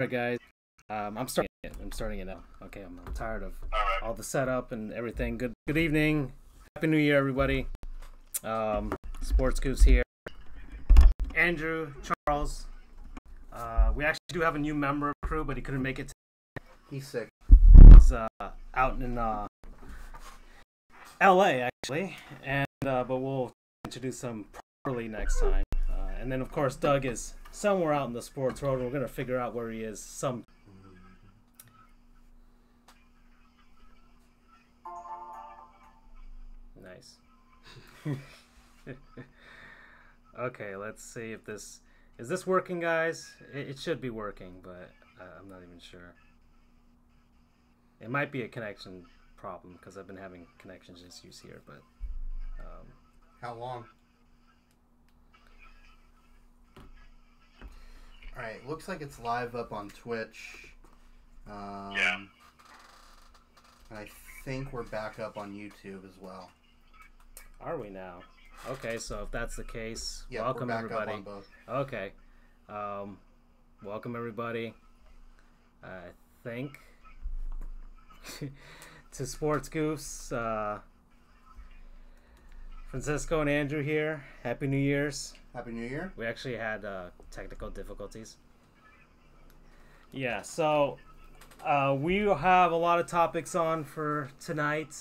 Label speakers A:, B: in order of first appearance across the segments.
A: Alright, guys. I'm starting it. I'm starting it now. Okay, I'm tired of
B: All right.
A: all the setup and everything. Good evening. Happy New Year, everybody. Sports Goofs here. Andrew, Charles. We actually do have a new member of the crew, but he couldn't make it.
C: He's sick.
A: He's out in LA, actually. And but we'll introduce him properly next time. And then, of course, Doug is somewhere out in the sports world. We're going to figure out where he is Nice. Okay, let's see if this... Is this working, guys? It should be working, but I'm not even sure. It might be a connection problem, because I've been having connection issues here, but...
C: How long? Alright, looks like it's live up on Twitch.
B: Yeah.
C: And I think we're back up on YouTube as well.
A: Are we now? Okay, so if that's the case,
C: Yeah,
A: welcome
C: we're back
A: everybody.
C: up on both.
A: Okay. Welcome everybody. I think to Sports Goofs. Francisco and Andrew here. Happy New Year's.
C: Happy New Year.
A: We actually had technical difficulties. Yeah, so we have a lot of topics on for tonight.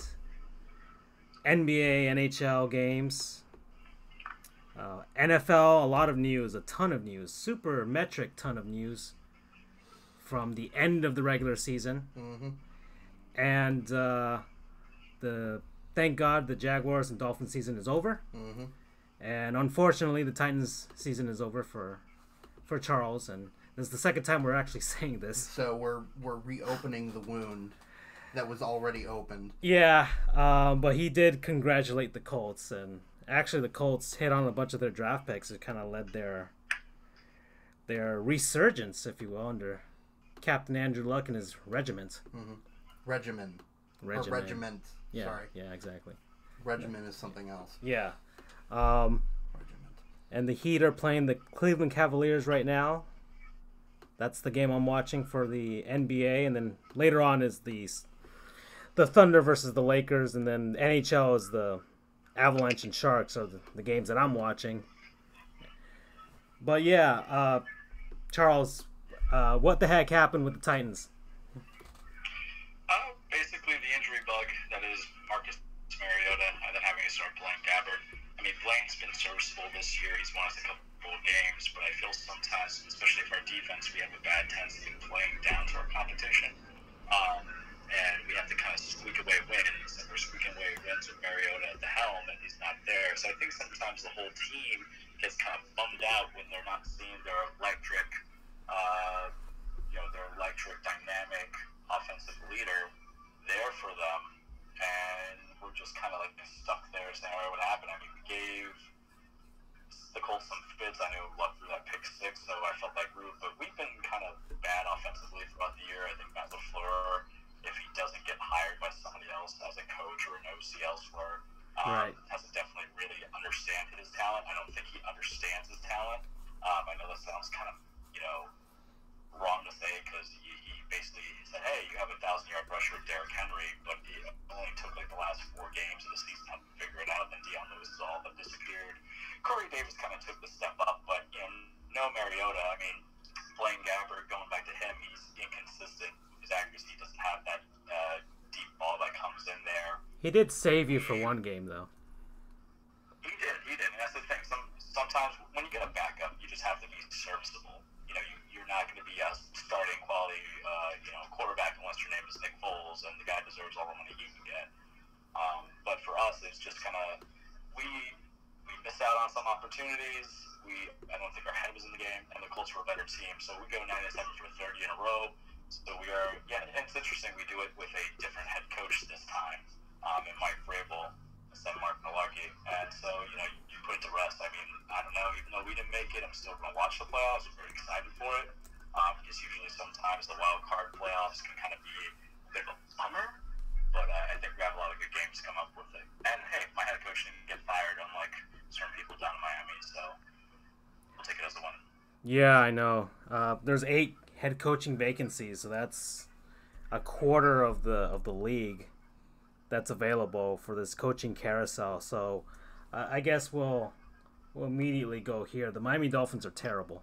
A: NBA, NHL games. NFL, a lot of news, a ton of news. Super metric ton of news from the end of the regular season.
C: Mm-hmm.
A: And thank God the Jaguars and Dolphins season is over.
C: Mm-hmm.
A: And unfortunately, the Titans season is over for Charles, and this is the second time we're actually saying this.
C: So we're reopening the wound that was already opened.
A: Yeah, but he did congratulate the Colts, and actually the Colts hit on a bunch of their draft picks. It kind of led their resurgence, if you will, under Captain Andrew Luck and his regiment.
C: Mm-hmm. Regiment. Or regiment.
A: Yeah,
C: Sorry.
A: yeah, exactly.
C: Regiment is something else.
A: Yeah.
C: Regiment.
A: And the Heat are playing the Cleveland Cavaliers right now. That's the game I'm watching for the NBA, and then later on is the Thunder versus the Lakers, and then NHL is the Avalanche and Sharks are the games that I'm watching. But yeah, Charles, what the heck happened with the Titans?
B: Basically the injury bug that is Marcus Mariota, and then having to start Blaine Gabbert. I mean, Blaine's been serviceable this year. He's won us a couple of games, but I feel sometimes, especially for our defense, we have a bad tendency of playing down to our competition. And we have to kind of squeak away wins, and we're squeaking away wins with Mariota at the helm, and he's not there. So I think sometimes the whole team gets kind of bummed out when they're not seeing their electric, their electric, dynamic offensive leader there for them, and we're just kind of like stuck there saying, all right, what happened? I mean, we gave the Colts some fits. I knew Luck threw that pick six, so I felt like rude, but we've been kind of bad offensively throughout the year. I think Matt LaFleur, if he doesn't get hired by somebody else as a coach or an OC elsewhere, has to definitely really understand his talent. I don't think he understands his talent. I know that sounds kind of, wrong to say, because he basically said, hey, you have 1,000-yard rusher with Derrick Henry, but he only took like the last 4 games of the season to figure it out, and then Deion Lewis is all but disappeared. Corey Davis kind of took the step up, but no Mariota. I mean, Blaine Gabbert, going back to him, he's inconsistent. His accuracy doesn't have that deep ball that comes in there.
A: He did save you for one game, though.
B: He did, and that's the thing. Sometimes when you get a backup, you just have to be serviceable. You're not going to be a starting quality, quarterback unless your name is Nick Foles, and the guy deserves all the money he can get. But for us, it's just kind of we miss out on some opportunities. I don't think our head was in the game, and the Colts were a better team. So we go 9-7 for 30 in a row. So we are, and it's interesting. We do it with a different head coach this time, and Mike Vrabel instead of Mark Malarkey. And so you put it to rest. I mean, I don't know. Even though we didn't make it, I'm still going to watch the playoffs. I'm very excited for it. Because usually sometimes the wild card playoffs can kind of be a bit of a bummer. But I think we have a lot of good games to come up with it. And hey, my head coach didn't get fired, unlike certain people down in Miami. So we'll take it as a win.
A: Yeah, I know. There's 8 head coaching vacancies. So that's a quarter of the league that's available for this coaching carousel. So I guess we'll immediately go here. The Miami Dolphins are terrible.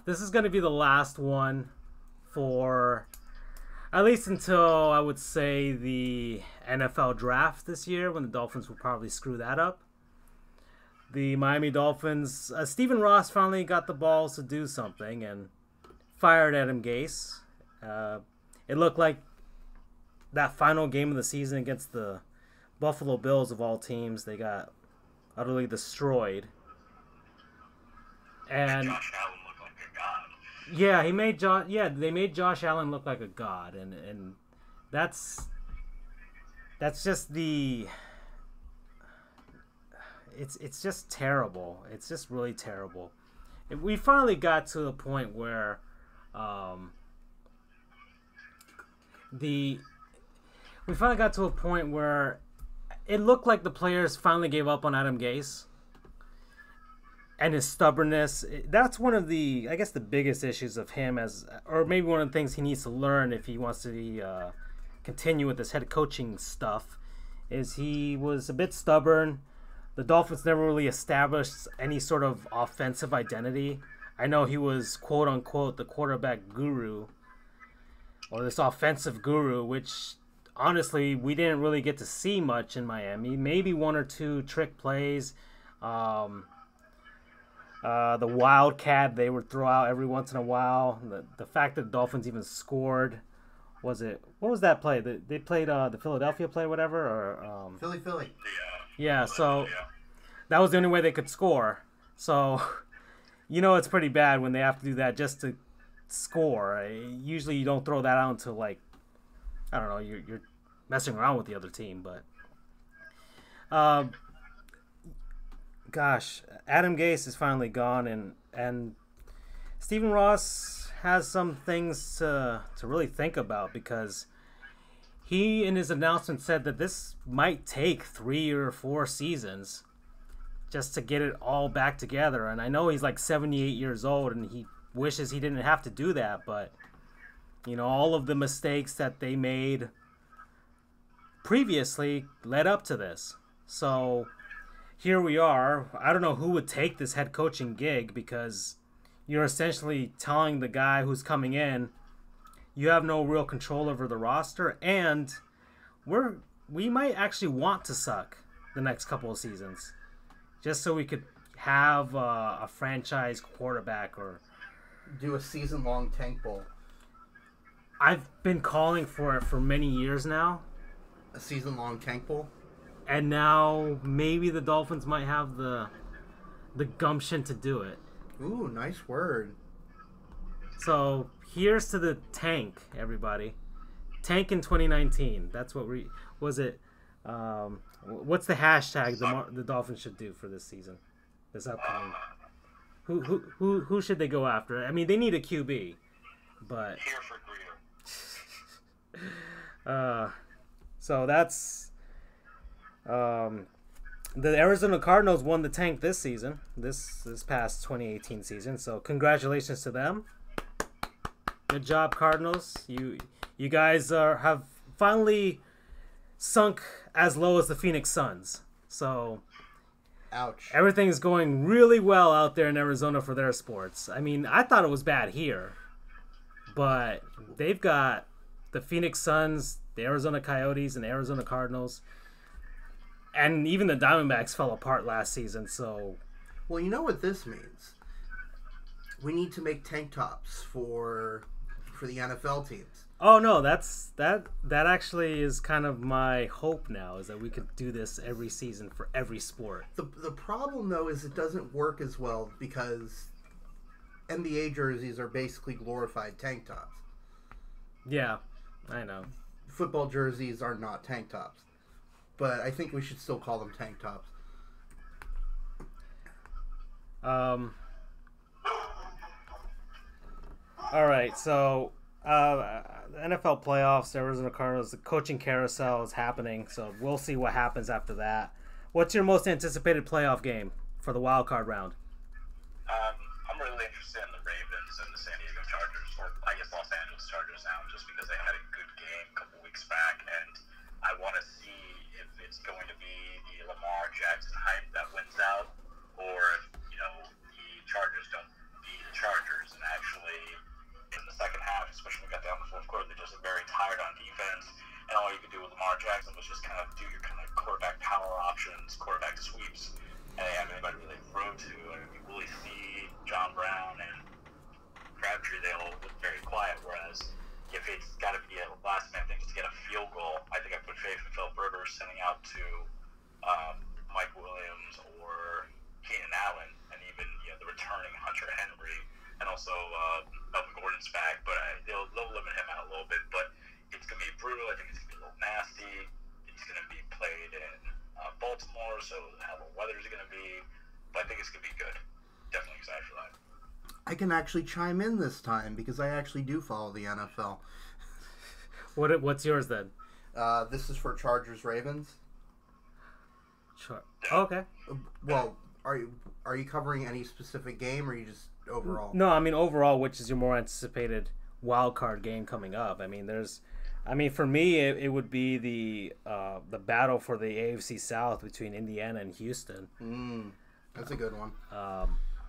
A: This is going to be the last one for at least until I would say the NFL draft this year, when the Dolphins will probably screw that up. The Miami Dolphins, Stephen Ross finally got the balls to do something and fired Adam Gase. It looked like that final game of the season against the Buffalo Bills of all teams, they got utterly destroyed. And
B: Josh Allen looked like a god.
A: yeah, they made Josh Allen look like a god, and that's just the it's just terrible. It's just really terrible. We finally got to a point where it looked like the players finally gave up on Adam Gase and his stubbornness. That's one of the, I guess, the biggest issues of him, or maybe one of the things he needs to learn if he wants to continue with this head coaching stuff, is he was a bit stubborn. The Dolphins never really established any sort of offensive identity. I know he was, quote unquote, the quarterback guru, or this offensive guru, which honestly we didn't really get to see much in Miami. Maybe one or two trick plays. The Wildcat they would throw out every once in a while. The fact that the Dolphins even scored, what was that play? They played the Philadelphia play, whatever, or
C: Philly.
A: Yeah, so that was the only way they could score. So, it's pretty bad when they have to do that just to score. Usually you don't throw that out until, like, I don't know, you're messing around with the other team. But, gosh, Adam Gase is finally gone, and Stephen Ross has some things to really think about, because he, in his announcement, said that this might take 3 or 4 seasons just to get it all back together. And I know he's like 78 years old, and he wishes he didn't have to do that. But, all of the mistakes that they made previously led up to this. So here we are. I don't know who would take this head coaching gig, because you're essentially telling the guy who's coming in, you have no real control over the roster, and we might actually want to suck the next couple of seasons, just so we could have a franchise quarterback, or
C: do a season-long tank bowl.
A: I've been calling for it for many years now.
C: A season-long tank bowl?
A: And now maybe the Dolphins might have the gumption to do it.
C: Ooh, nice word.
A: So here's to the tank, everybody. Tank in 2019. That's what was it. What's the hashtag the Dolphins should do for this season, this upcoming? Who should they go after? I mean, they need a QB, but
B: Here for Greer.
A: So that's the Arizona Cardinals won the tank this season, this past 2018 season. So congratulations to them. Good job, Cardinals. You guys have finally sunk as low as the Phoenix Suns. So,
C: ouch.
A: Everything's going really well out there in Arizona for their sports. I mean, I thought it was bad here, but they've got the Phoenix Suns, the Arizona Coyotes, and the Arizona Cardinals, and even the Diamondbacks fell apart last season. So,
C: well, you know what this means? We need to make tank tops for the NFL teams.
A: Oh no, that actually is kind of my hope now, is that we could do this every season for every sport.
C: The problem though is it doesn't work as well, because NBA jerseys are basically glorified tank tops.
A: Yeah, I know.
C: Football jerseys are not tank tops, but I think we should still call them tank tops.
A: All right, so NFL playoffs, Arizona Cardinals, the coaching carousel is happening, so we'll see what happens after that. What's your most anticipated playoff game for the wild card round?
B: I'm really interested saying the Ravens and the San Diego Chargers, or I guess Los Angeles Chargers now, just because they had a good game a couple weeks back, and I want to see if it's going to be the Lamar Jackson hype that wins out, or if, the Chargers don't beat the Chargers, and actually in the second half, especially when we got down the fourth quarter, they're just very tired on defense, and all you could do with Lamar Jackson was just kind of do your kind of quarterback power options, quarterback sweeps, and they have anybody really throw to. I mean, we really see John Brown and Crabtree, they all look very quiet, whereas if it's got to be a last-minute thing to get a field goal, I think I put faith in Philip Rivers sending out to Mike Williams or Keenan Allen, and even the returning Hunter Henry, and also Melvin Gordon's back, but they'll limit him out a little bit. But it's going to be brutal. I think it's going to be a little nasty. It's going to be played in Baltimore, so how the weather is going to be. But I think it's going to be good. Definitely excited for that.
C: I can actually chime in this time because I actually do follow the NFL.
A: What's yours then?
C: This is for Chargers Ravens.
A: Sure. Oh, okay.
C: Well, are you covering any specific game, or are you just overall?
A: No, I mean overall, which is your more anticipated wild card game coming up? I mean, for me, it would be the battle for the AFC South between Indiana and Houston.
C: That's a good one.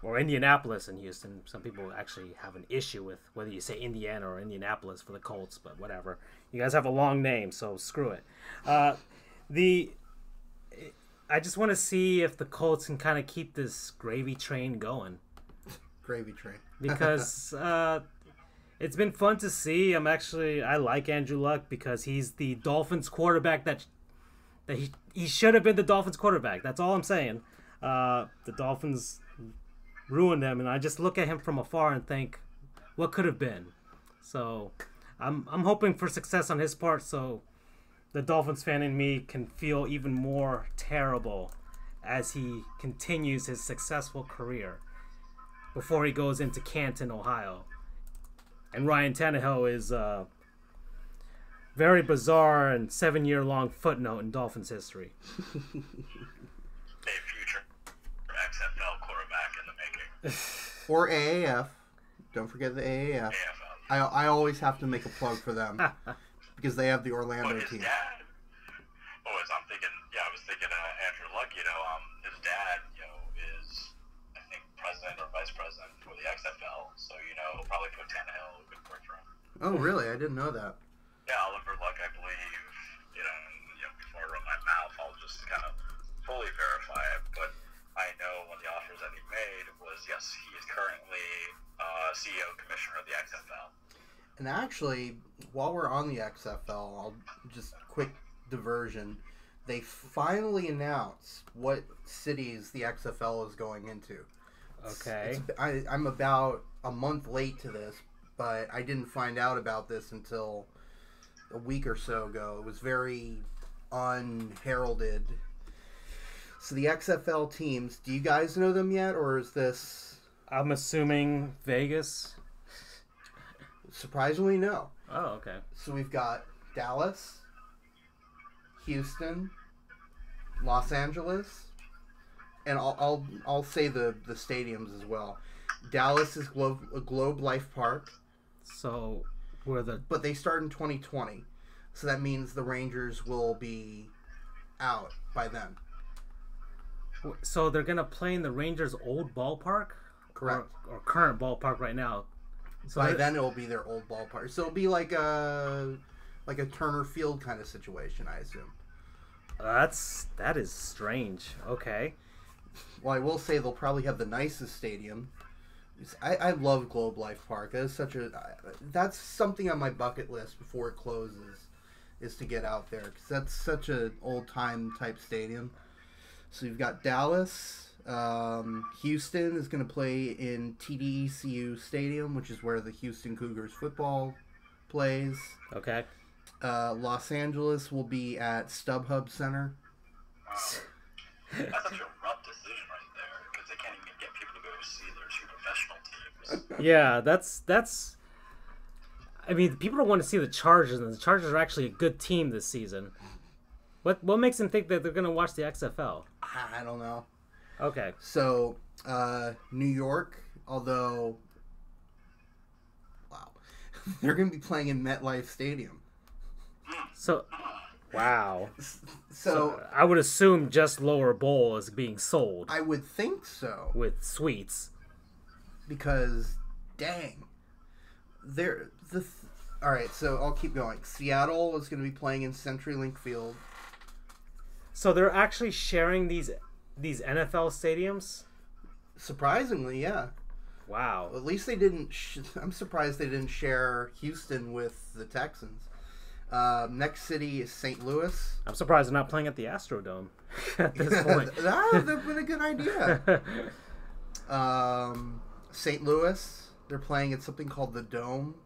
A: Or Indianapolis and Houston. Some people actually have an issue with whether you say Indiana or Indianapolis for the Colts, but whatever. You guys have a long name, so screw it. I just want to see if the Colts can kind of keep this gravy train going.
C: Gravy train.
A: Because it's been fun to see. I like Andrew Luck because he's the Dolphins quarterback that he should have been the Dolphins quarterback. That's all I'm saying. The Dolphins ruined him, and I just look at him from afar and think, what could have been? So I'm hoping for success on his part, so the Dolphins fan in me can feel even more terrible as he continues his successful career before he goes into Canton, Ohio. And Ryan Tannehill is a very bizarre and 7-year-long footnote in Dolphins history.
B: A future XFL quarterback in the making.
C: Or AAF. Don't forget the AAF. I always have to make a plug for them because they have the Orlando team.
B: Dad, I was thinking Andrew Luck, his dad, is, I think, president or vice president for the XFL, so, he'll probably put Tannehill a good work for him.
C: Oh, really? I didn't know that.
B: Yeah, Oliver Luck, I believe, before I run my mouth, I'll just kind of fully verify it, but I know one of the offers that he made was, yes, he is currently CEO commissioner of the XFL.
C: And actually, while we're on the XFL, I'll just quick diversion. They finally announced what cities the XFL is going into.
A: Okay.
C: I'm about a month late to this, but I didn't find out about this until a week or so ago. It was very unheralded. So the XFL teams, do you guys know them yet, or is this...
A: I'm assuming Vegas?
C: Surprisingly, no.
A: Oh, okay.
C: So we've got Dallas, Houston, Los Angeles, and I'll say the stadiums as well. Dallas is Globe Life Park.
A: So
C: but they start in 2020, so that means the Rangers will be out by then.
A: So they're gonna play in the Rangers' old ballpark,
C: correct,
A: or current ballpark right now. So
C: by then it'll be their old ballpark. So it'll be like a Turner Field kind of situation, I assume.
A: That is strange. Okay.
C: Well, I will say they'll probably have the nicest stadium. I love Globe Life Park. That's something on my bucket list before it closes, is to get out there, because that's such an old time type stadium. So you've got Dallas. Houston is going to play in TDECU Stadium, which is where the Houston Cougars football plays.
A: Okay.
C: Los Angeles will be at StubHub Center.
B: That's such a rough decision right there, because they can't even get people to go see their two professional teams.
A: Yeah, that's. I mean, people don't want to see the Chargers, and the Chargers are actually a good team this season. What makes them think that they're going to watch the XFL?
C: I don't know.
A: Okay.
C: So, New York, although They're going to be playing in MetLife Stadium.
A: So, wow.
C: So
A: I would assume just lower bowl is being sold
C: I would think so.
A: with suites.
C: Because, dang. All right, so I'll keep going. Seattle is going to be playing in CenturyLink Field.
A: So they're actually sharing these NFL stadiums?
C: Surprisingly, yeah.
A: Wow.
C: At least they didn't. I'm surprised they didn't share Houston with the Texans. Next city is St. Louis.
A: I'm surprised they're not playing at the Astrodome at this point.
C: That would have been a good idea. St. Louis, they're playing at something called the Dome.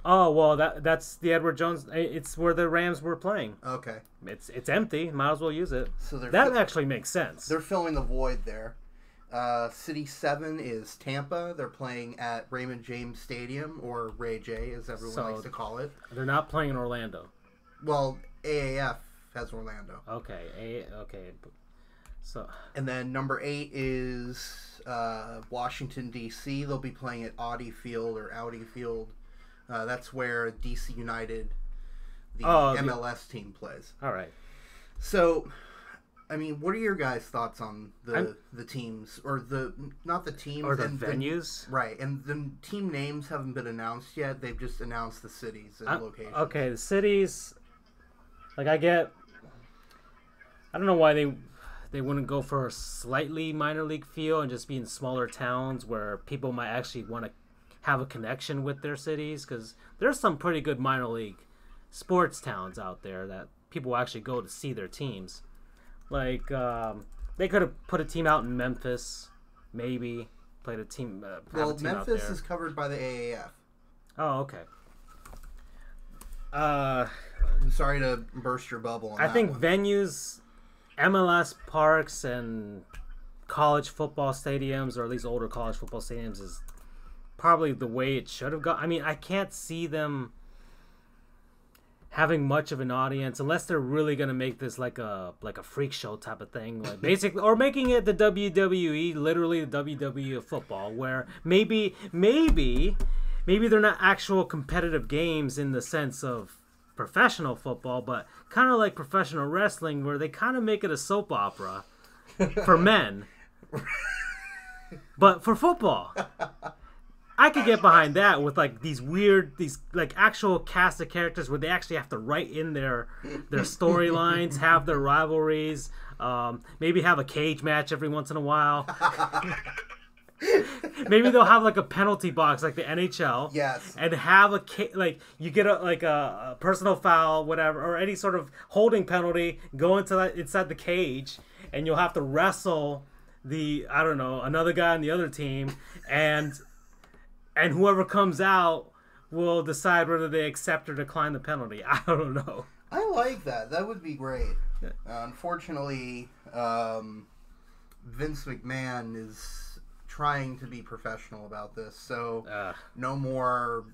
A: Oh, well, that's the Edward Jones. It's where the Rams were playing.
C: Okay.
A: It's empty. Might as well use it.
C: So
A: that actually makes sense.
C: They're filling the void there. City 7 is Tampa. They're playing at Raymond James Stadium, or Ray J, as everyone likes to call it.
A: They're not playing in Orlando.
C: Well, AAF has Orlando.
A: Okay. Okay. So.
C: And then number 8 is Washington, D.C. They'll be playing at Audi Field or Audi Field. That's where DC United, the MLS team, plays.
A: All right.
C: So, I mean, what are your guys' thoughts on the teams, or not the teams,
A: or the venues?
C: Right, and the team names haven't been announced yet. They've just announced the cities and locations.
A: Okay, the cities. Like I don't know why they wouldn't go for a slightly minor league feel and just be in smaller towns where people might actually want to have a connection with their cities, because there's some pretty good minor league sports towns out there that people actually go to see their teams. Like they could have put a team out in Memphis, maybe played a team.
C: Well, Memphis is covered by the AAF.
A: Oh, okay.
C: I'm sorry to burst your bubble on
A: I think
C: one.
A: Venues, MLS parks, and college football stadiums, or at least older college football stadiums, is probably the way it should have gone. I mean, I can't see them having much of an audience unless they're really gonna make this like a freak show type of thing, like basically, or making it the WWE, literally the WWE of football, where maybe they're not actual competitive games in the sense of professional football, but kind of like professional wrestling, where they kind of make it a soap opera for men, but for football. I could get behind that with like these like actual cast of characters where they actually have to write in their storylines, have their rivalries, maybe have a cage match every once in a while. Maybe they'll have like a penalty box like the NHL.
C: Yes.
A: And have like you get a personal foul, whatever, or any sort of holding penalty, go inside the cage, and you'll have to wrestle another guy on the other team, and whoever comes out will decide whether they accept or decline the penalty. I don't know.
C: I like that. That would be great. Unfortunately, Vince McMahon is trying to be professional about this, so no more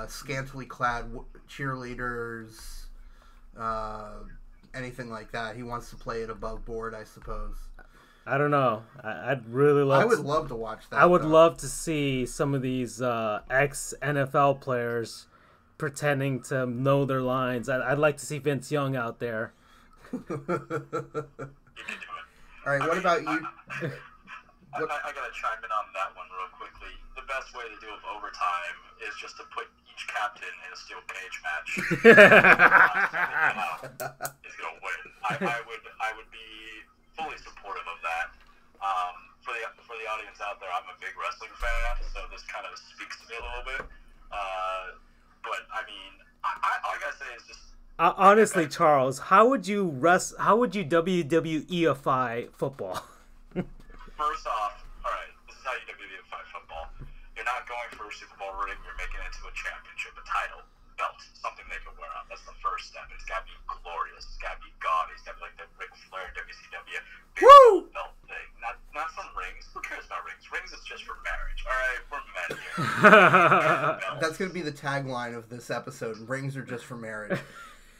C: scantily clad cheerleaders, anything like that. He wants to play it above board, I suppose.
A: I don't know. I'd really love.
C: I would love to watch that.
A: I would love to see some of these ex-NFL players pretending to know their lines. I'd like to see Vince Young out there.
C: All right, what about you?
B: I gotta chime in on that one real quickly. The best way to deal with overtime is just to put each captain in a steel cage match. Is gonna win. I would be fully supportive of that. For the audience out there, I'm a big wrestling fan, so this kind of speaks to me a little bit. But I mean, all I gotta say is just
A: honestly, Charles, how would you WWEify football?
B: First off, all right, this is how you WWEify football. You're not going for a Super Bowl ring. You're making it into a championship, a title, belt, something they can wear out. That's the first step. It's got to be glorious. It's got to be gaudy. It's got to be like the Ric Flair WCW
C: Woo!
B: belt thing. Not some rings. Who cares about rings? Rings is just for marriage. All right, we're men here.
C: That's going to be the tagline of this episode. Rings are just for marriage.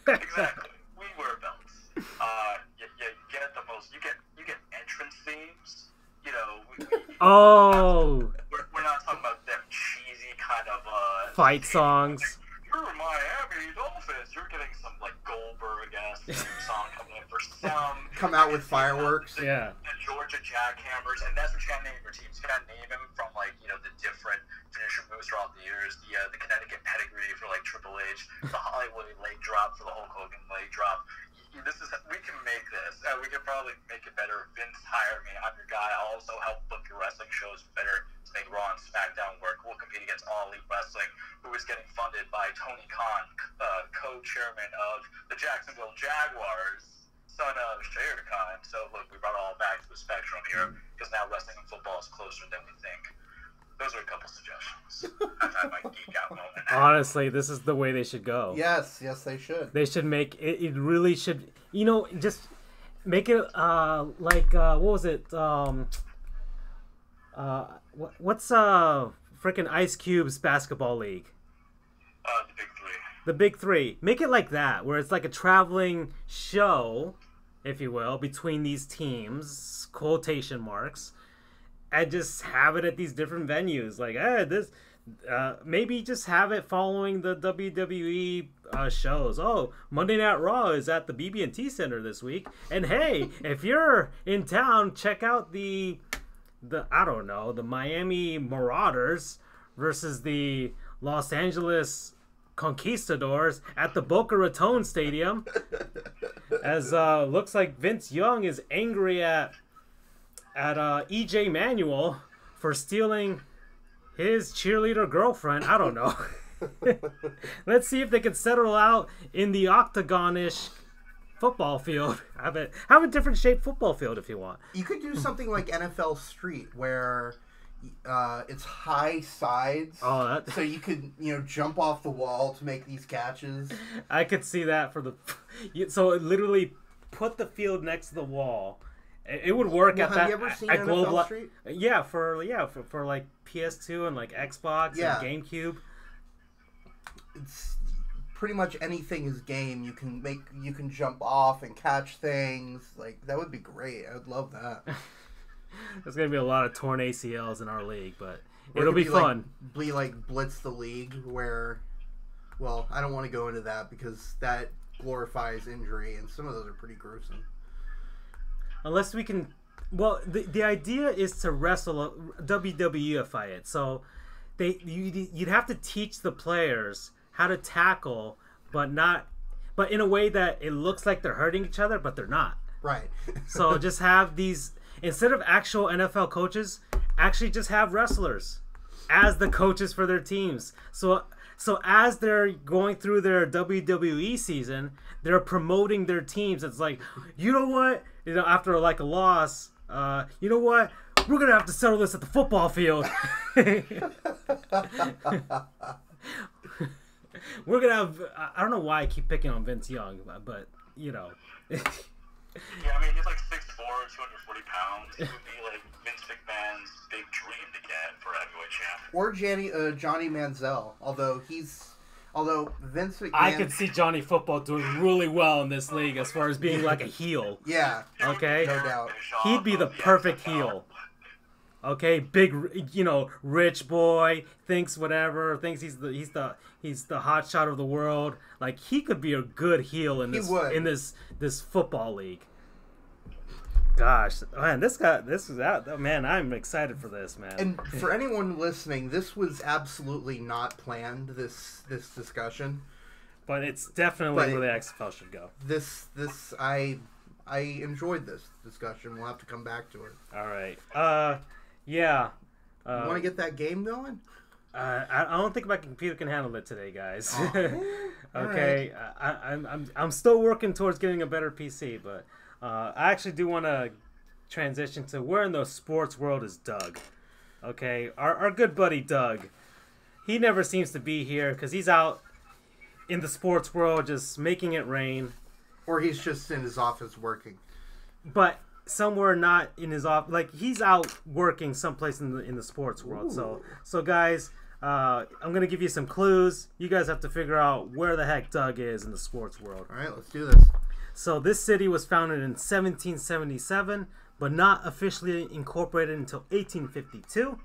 B: Exactly. We wear belts. You get the most. You get entrance themes. You know.
A: Oh.
B: We're not talking about them cheesy kind of
A: fight songs.
B: You're Miami Dolphins. You're getting some like Goldberg-esque song coming in for some.
C: Come out with fireworks.
A: Yeah.
B: The Georgia Jackhammers, and that's what you gotta name your teams. You gotta name them from like the different finisher moves throughout the years. The Connecticut pedigree for like Triple H, the Hollywood leg drop for the Hulk Hogan leg drop. We can make this. We could probably make it better. Vince, hire me. I'm your guy. I'll also help book your wrestling shows better to make Raw and SmackDown work. We'll compete against All Elite Wrestling, who is getting funded by Tony Khan, co-chairman of the Jacksonville Jaguars, son of Shahir Khan. So look, we brought it all back to the spectrum here because now wrestling and football is closer than we think. Those are a couple suggestions. I've had my geek out moment.
A: Honestly, this is the way they should go.
C: Yes, they should.
A: They should make it. It really should. Just make it like what was it? What's freaking Ice Cube's basketball league?
B: The Big Three.
A: The Big Three. Make it like that, where it's like a traveling show, if you will, between these teams, quotation marks. And just have it at these different venues. Like, maybe just have it following the WWE shows. Oh, Monday Night Raw is at the BB&T Center this week. And hey, if you're in town, check out the Miami Marauders versus the Los Angeles Conquistadors at the Boca Raton Stadium. As looks like Vince Young is angry at EJ Manuel for stealing his cheerleader girlfriend. I don't know. Let's see if they can settle out in the octagon-ish football field. Have a different shaped football field if you want.
C: You could do something like NFL Street where it's high sides.
A: Oh,
C: so you could jump off the wall to make these catches.
A: I could see that for so literally put the field next to the wall. It would work at that.
C: Have you ever seen NFL Street?
A: Yeah, for like PS2 and like Xbox and GameCube.
C: It's pretty much anything is game. You can jump off and catch things. Like that would be great. I would love that.
A: There's gonna be a lot of torn ACLs in our league, but it'll be fun.
C: Be like Blitz the League, where, well, I don't want to go into that because that glorifies injury, and some of those are pretty gruesome.
A: Unless we can, well, the idea is to wrestle WWEify it. So you'd have to teach the players how to tackle, but in a way that it looks like they're hurting each other, but they're not.
C: Right.
A: So just have these, instead of actual NFL coaches, actually just have wrestlers as the coaches for their teams. So as they're going through their WWE season, they're promoting their teams. It's like, you know what? After like a loss, you know what? We're going to have to settle this at the football field. We're going to have, I don't know why I keep picking on Vince Young, but
B: Yeah, I mean, he's like 6'4", 240 pounds. It would be like Vince McMahon's big dream to get for heavyweight champ.
C: Or Johnny Manziel, although Vince McMahon...
A: I could see Johnny Football doing really well in this league as far as being like a heel.
C: Yeah.
A: Okay?
C: No doubt.
A: He'd be the perfect heel. Okay? Big, rich boy, thinks whatever, thinks he's the hot shot of the world. Like, he could be a good heel in this football league. Gosh, man, man, I'm excited for this, man.
C: And for anyone listening, this was absolutely not planned, this discussion.
A: But it's definitely where the XFL should go.
C: I enjoyed this discussion. We'll have to come back to it.
A: All right. Yeah.
C: You want to get that game going?
A: I don't think my computer can handle it today, guys.
C: Oh,
A: okay.
C: Right.
A: I'm still working towards getting a better PC, but I actually do want to transition to where in the sports world is Doug. Okay, our good buddy Doug. He never seems to be here because he's out in the sports world just making it rain.
C: Or he's just in his office working.
A: But somewhere not in his office, like he's out working someplace in the sports world.
C: Ooh.
A: So guys, I'm gonna give you some clues. You guys have to figure out where the heck Doug is in the sports world.
C: All right, let's do this.
A: So this city was founded in 1777, but not officially incorporated until 1852.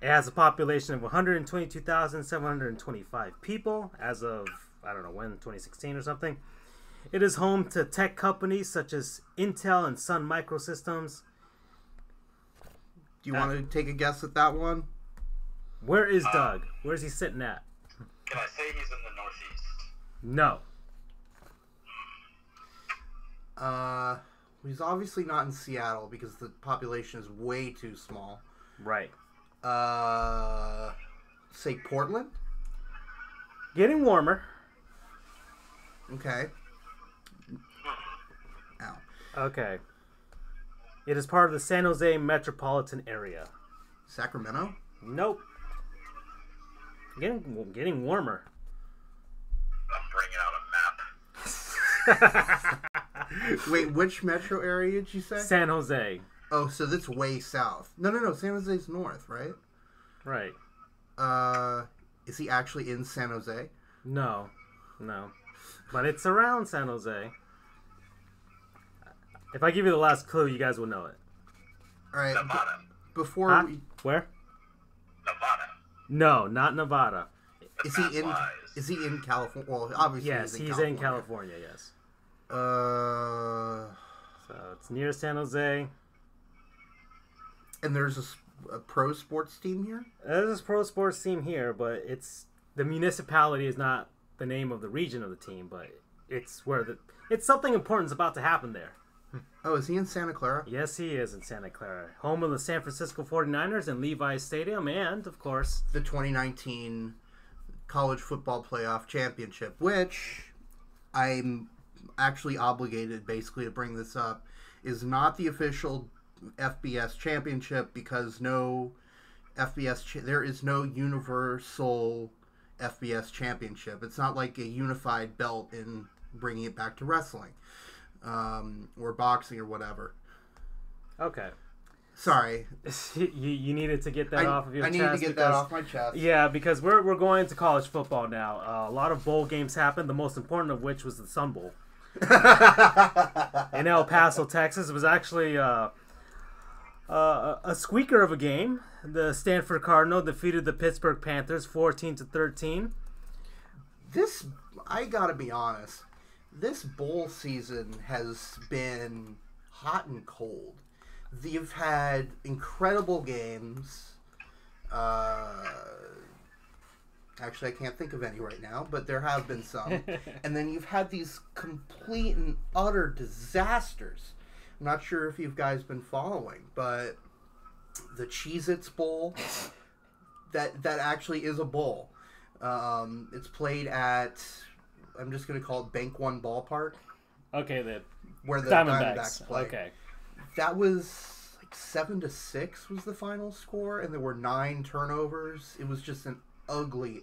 A: It has a population of 122,725 people as of, I don't know when, 2016 or something. It is home to tech companies such as Intel and Sun Microsystems.
C: Do you want to take a guess at that one?
A: Where is Doug? Where's he sitting at?
B: Can I say he's in the Northeast?
A: No.
C: He's obviously not in Seattle because the population is way too small.
A: Right.
C: Say Portland?
A: Getting warmer.
C: Okay. Ow.
A: Okay. It is part of the San Jose metropolitan area.
C: Sacramento?
A: Nope. Getting warmer.
B: I'm bringing out a map.
C: Wait, which metro area did you say?
A: San Jose.
C: Oh, so that's way south. No. San Jose's north, right?
A: Right.
C: Is he actually in San Jose?
A: No. But it's around San Jose. If I give you the last clue, you guys will know it.
C: All right.
B: Nevada.
C: Before we...
A: Where?
B: Nevada.
A: No, not Nevada.
C: Is he in California? Well, obviously
A: Yes, he's in California, yes. So it's near San Jose.
C: And there's a pro sports team here?
A: There's a pro sports team here, but the municipality is not the name of the region of the team, but it's something important's about to happen there.
C: Oh, is he in Santa Clara?
A: Yes, he is in Santa Clara. Home of the San Francisco 49ers and Levi's Stadium, and, of course,
C: the 2019 College Football Playoff Championship, which I'm actually obligated basically to bring this up, is not the official FBS championship because there is no universal FBS championship. It's not like a unified belt in bringing it back to wrestling or boxing or whatever.
A: Okay.
C: Sorry.
A: you needed to get that off of your chest.
C: I needed to get that off my chest.
A: Yeah, because we're going to college football now. A lot of bowl games happened, the most important of which was the Sun Bowl. In El Paso, Texas. It was actually a squeaker of a game. The Stanford Cardinal defeated the Pittsburgh Panthers 14-13.
C: I gotta be honest, this bowl season has been hot and cold. You've had incredible games. Actually, I can't think of any right now, but there have been some. And then you've had these complete and utter disasters. I'm not sure if you guys been following, but the Cheez-Its Bowl, that actually is a bowl. It's played at, I'm just going to call it Bank One Ballpark.
A: Okay,
C: where the
A: Diamondbacks
C: play.
A: Okay.
C: That was like 7-6 was the final score, and there were 9 turnovers. It was just an ugly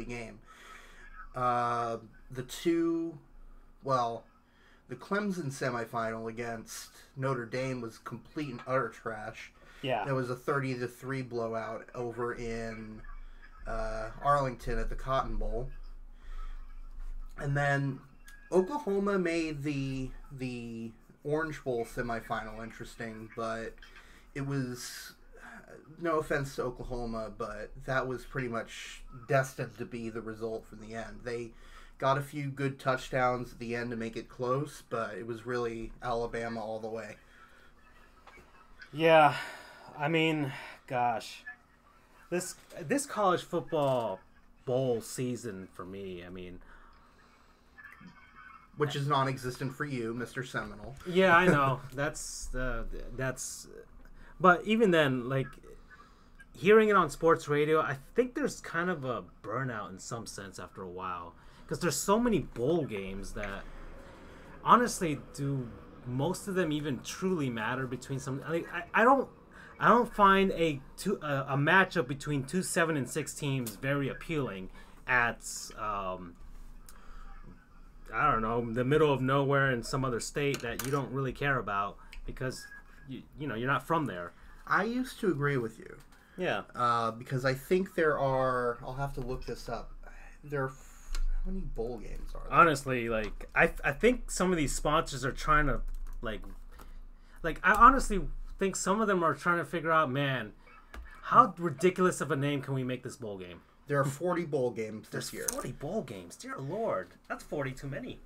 C: game. The Clemson semifinal against Notre Dame was complete and utter trash.
A: Yeah.
C: There was a 30-3 blowout over in Arlington at the Cotton Bowl. And then Oklahoma made the Orange Bowl semifinal interesting, but it was, no offense to Oklahoma, but that was pretty much destined to be the result from the end. They got a few good touchdowns at the end to make it close, but it was really Alabama all the way.
A: Yeah, I mean, gosh, this college football bowl season for me, I mean,
C: which is non-existent for you, Mr. Seminole.
A: Yeah, I know. But even then, like, hearing it on sports radio, I think there's kind of a burnout in some sense after a while. Because there's so many bowl games that, honestly, do most of them even truly matter between some... I don't find a matchup between 2 7-6 teams very appealing at... I don't know, the middle of nowhere in some other state that you don't really care about because you're not from there.
C: I used to agree with you.
A: Yeah.
C: Because I think there are, I'll have to look this up. How many bowl games are there?
A: Honestly, like I think some of these sponsors are trying to like I honestly think some of them are trying to figure out, man, How ridiculous of a name can we make this bowl game?
C: There are 40 bowl games this year.
A: 40 bowl games. Dear Lord. That's 40 too many.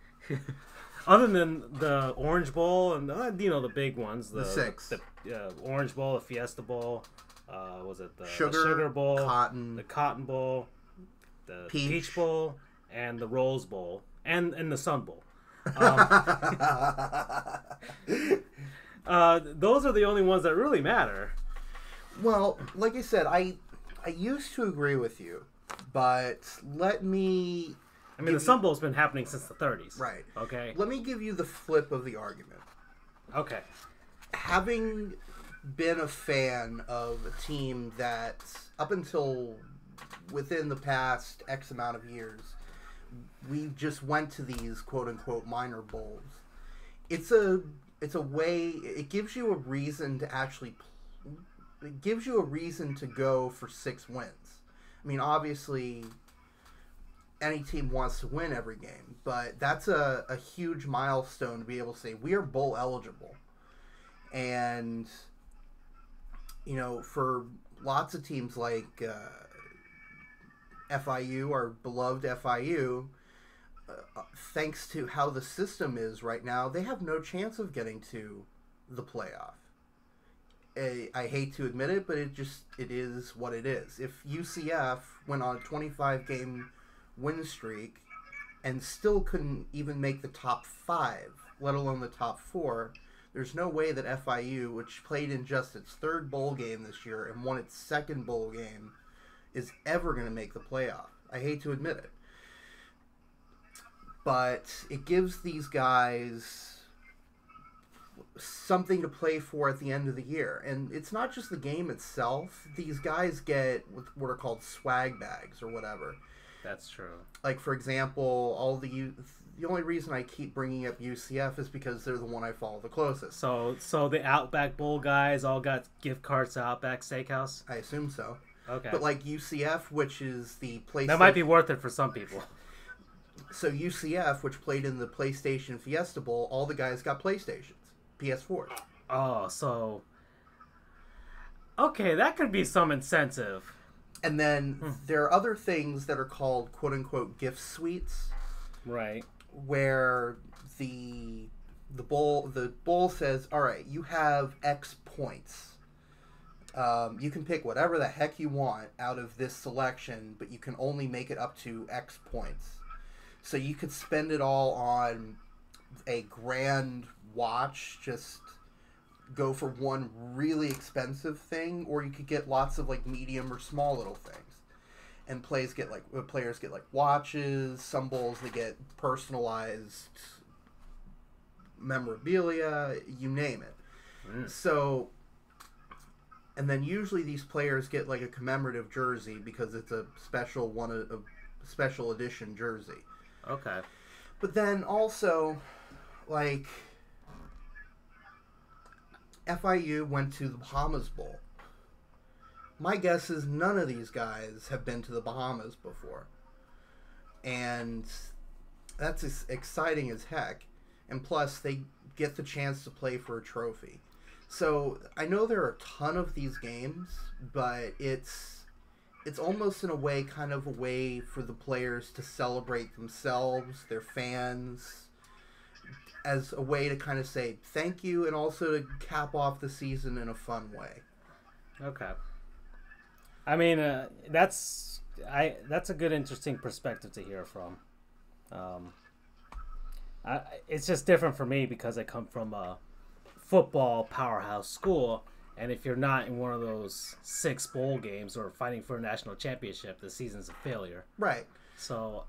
A: Other than the Orange Bowl and, the big ones.
C: The 6.
A: The Orange Bowl, the Fiesta Bowl. Was it the
C: Sugar
A: Bowl?
C: Cotton.
A: The Cotton Bowl. The
C: Peach.
A: Peach Bowl. And the Rose Bowl. And the Sun Bowl. Those are the only ones that really matter.
C: Well, like I said, I used to agree with you, but let me...
A: I mean, the Sun Bowl's been happening since the 30s.
C: Right.
A: Okay.
C: Let me give you the flip of the argument.
A: Okay.
C: Having been a fan of a team that, up until within the past X amount of years, we just went to these quote-unquote minor bowls, it's a way... It gives you a reason to actually... It gives you a reason to go for 6 wins. I mean, obviously, any team wants to win every game, but that's a huge milestone to be able to say, we are bowl eligible. And, for lots of teams like FIU, our beloved FIU, thanks to how the system is right now, they have no chance of getting to the playoff. I hate to admit it, but it is what it is. If UCF went on a 25-game win streak and still couldn't even make the top 5, let alone the top 4, there's no way that FIU, which played in just its 3rd bowl game this year and won its 2nd bowl game, is ever going to make the playoff. I hate to admit it. But it gives these guys something to play for at the end of the year. And it's not just the game itself. These guys get what are called swag bags or whatever.
A: That's true. Like,
C: for example, the only reason I keep bringing up UCF is because they're the one I follow the closest.
A: So the Outback Bowl guys all got gift cards to Outback Steakhouse?
C: I assume so.
A: Okay.
C: But like UCF, which is the PlayStation...
A: That might be worth it for some people.
C: So UCF, which played in the PlayStation Fiesta Bowl, all the guys got PlayStations. PS4.
A: Oh, so... Okay, that could be some incentive.
C: And then there are other things that are called quote-unquote gift suites.
A: Right.
C: Where the bowl says, all right, you have X points. You can pick whatever the heck you want out of this selection, but you can only make it up to X points. So you could spend it all on a grand watch, just go for one really expensive thing, or you could get lots of like medium or small little things. And players get like watches. Some bowls they get personalized memorabilia, you name it. So, and then usually these players get like a commemorative jersey because it's a special edition jersey.
A: Okay.
C: But then also, like, FIU went to the Bahamas Bowl. My guess is none of these guys have been to the Bahamas before. And that's exciting as heck. And plus, they get the chance to play for a trophy. So, I know there are a ton of these games, but it's almost in a way kind of a way for the players to celebrate themselves, their fans, as a way to kind of say thank you and also to cap off the season in a fun way. Okay.
A: I mean, that's a good, interesting perspective to hear from. It's just different for me because I come from a football powerhouse school, and if you're not in one of those 6 bowl games or fighting for a national championship, the season's a failure.
C: Right.
A: So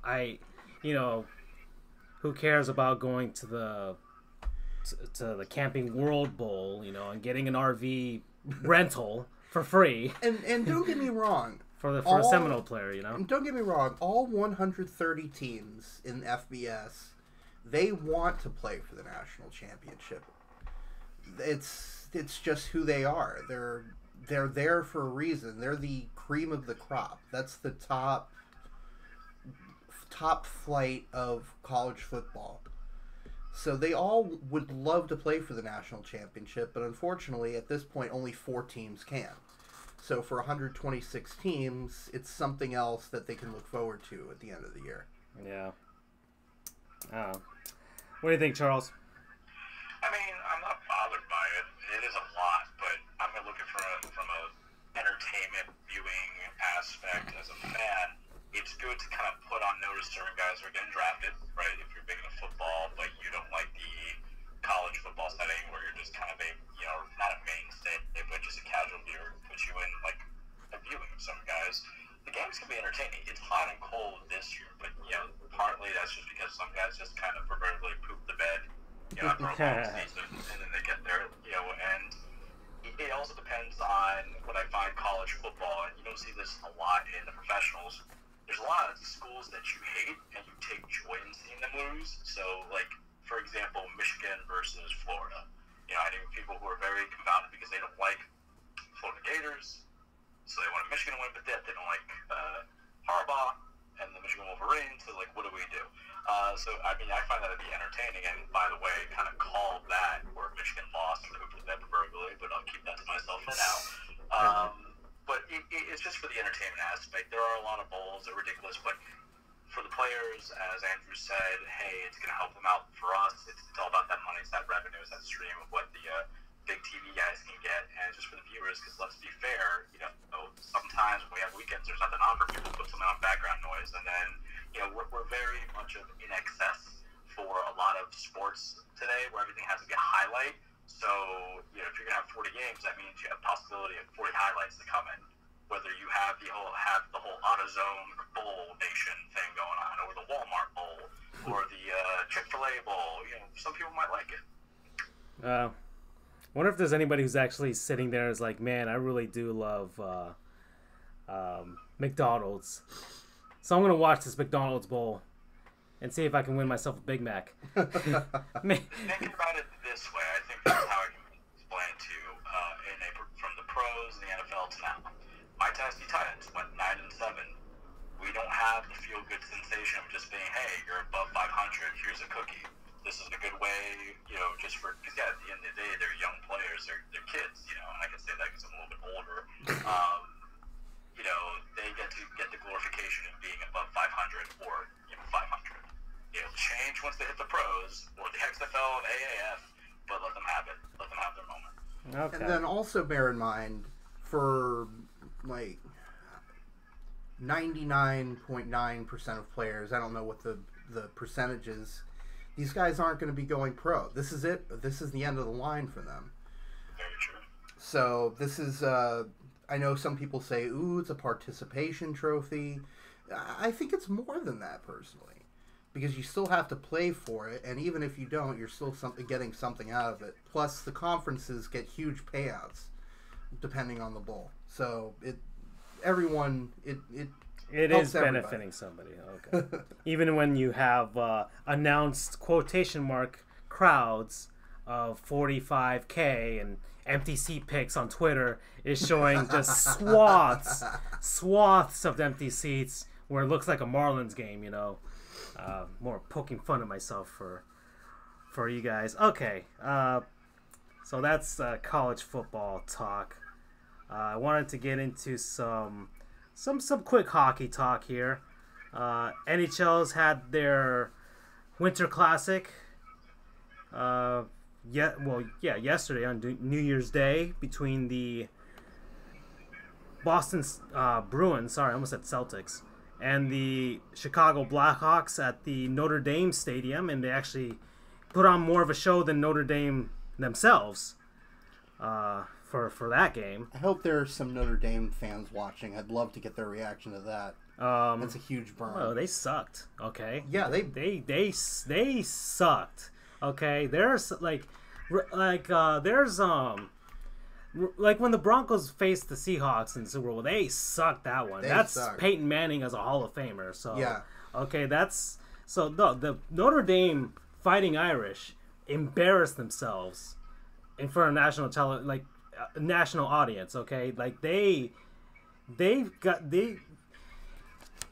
A: who cares about going to the Camping World Bowl, and getting an RV rental for free.
C: And don't get me wrong.
A: For a Seminole player,
C: Don't get me wrong. All 130 teams in FBS, they want to play for the national championship. It's just who they are. They're there for a reason. They're the cream of the crop. That's the top flight of college football. So they all would love to play for the national championship, but unfortunately, at this point, only 4 teams can. So for 126 teams, it's something else that they can look forward to at the end of the year.
A: Yeah. What do you think, Charles?
B: I mean, I'm not bothered by it. It is a lot, but I'm going to look at it from a entertainment viewing aspect as a fan. It's good to kind of put on notice certain guys who are getting drafted, right? If you're big into football, but you don't like the college football setting where you're just kind of a, not a mainstay, but just a casual viewer, put you in like a viewing of some guys. The games can be entertaining. It's hot and cold this year, but partly that's just because some guys just kind of proverbially poop the bed, after a long season, and then they get there, and it also depends on what I find college football, and you don't see this a lot in the professionals. There's a lot of schools that you hate, and you take joy in seeing them lose. So, like, for example, Michigan versus Florida. I know people who are very confounded because they don't like Florida Gators, so they want Michigan to win, but they don't like Harbaugh and the Michigan Wolverines, so, like, what do we do? I find that to be entertaining, and by the way, kind of called that where Michigan lost or pooped the bed proverbially, but I'll keep that to myself for now. But it's just for the entertainment aspect. There are a lot of bowls, they're ridiculous, but for the players, as Andrew said, hey, it's going to help them out for us. It's all about that money, it's that revenue, it's that stream of what the big TV guys can get, and just for the viewers, because let's be fair, sometimes when we have weekends, there's nothing on for people to put something on background noise, and then, we're very much in excess for a lot of sports today, where everything has to be a highlight. So, if you're going to have 40 games, that means you have a possibility of 40 highlights to come in. Whether you have the whole AutoZone Bowl Nation thing going on, or the Walmart Bowl, or the Chick-fil-A Bowl, some people might like it.
A: Wonder if there's anybody who's actually sitting there is like, man, I really do love McDonald's. So I'm going to watch this McDonald's Bowl and see if I can win myself a Big Mac.
B: Thinking about it this way, I think that's how I can explain it to you. From the pros and the NFL to now. My Tennessee Titans went 9-7. We don't have the feel-good sensation of just being, hey, you're above 500, here's a cookie. This is a good way, just for, because at the end of the day, they're young players, they're kids, and I can say that because I'm a little bit older. They get the glorification of being above 500 or 500. It'll change once they hit the pros or the XFL and AAF, but let them have it. Let them have their moment.
C: Okay. And then also bear in mind, for like 99.9% of players, I don't know what the percentage is, these guys aren't going to be going pro. This is it. This is the end of the line for them.
B: Very true.
C: So this is, I know some people say, ooh, it's a participation trophy. I think it's more than that, personally. Because you still have to play for it, and even if you don't, you're still getting something out of it. Plus, the conferences get huge payouts, depending on the bowl. So it
A: is benefiting somebody. Okay. Even when you have announced quotation mark crowds of 45K and empty seat pics on Twitter is showing just swaths of empty seats where it looks like a Marlins game, more poking fun at myself for you guys. Okay, so that's college football talk. I wanted to get into some quick hockey talk here. NHL's had their Winter Classic. Yesterday on New Year's Day between the Boston Bruins. Sorry, I almost said Celtics. And the Chicago Blackhawks at the Notre Dame Stadium, and they actually put on more of a show than Notre Dame themselves for that game.
C: I hope there are some Notre Dame fans watching. I'd love to get their reaction to that. That's a huge burn.
A: Oh, they sucked. Okay.
C: Yeah,
A: they sucked. Okay, there's like when the Broncos faced the Seahawks in the Super Bowl, they sucked that one. That's Peyton Manning as a Hall of Famer. So
C: yeah. Okay,
A: the Notre Dame Fighting Irish embarrassed themselves in front of national audience. Okay, like they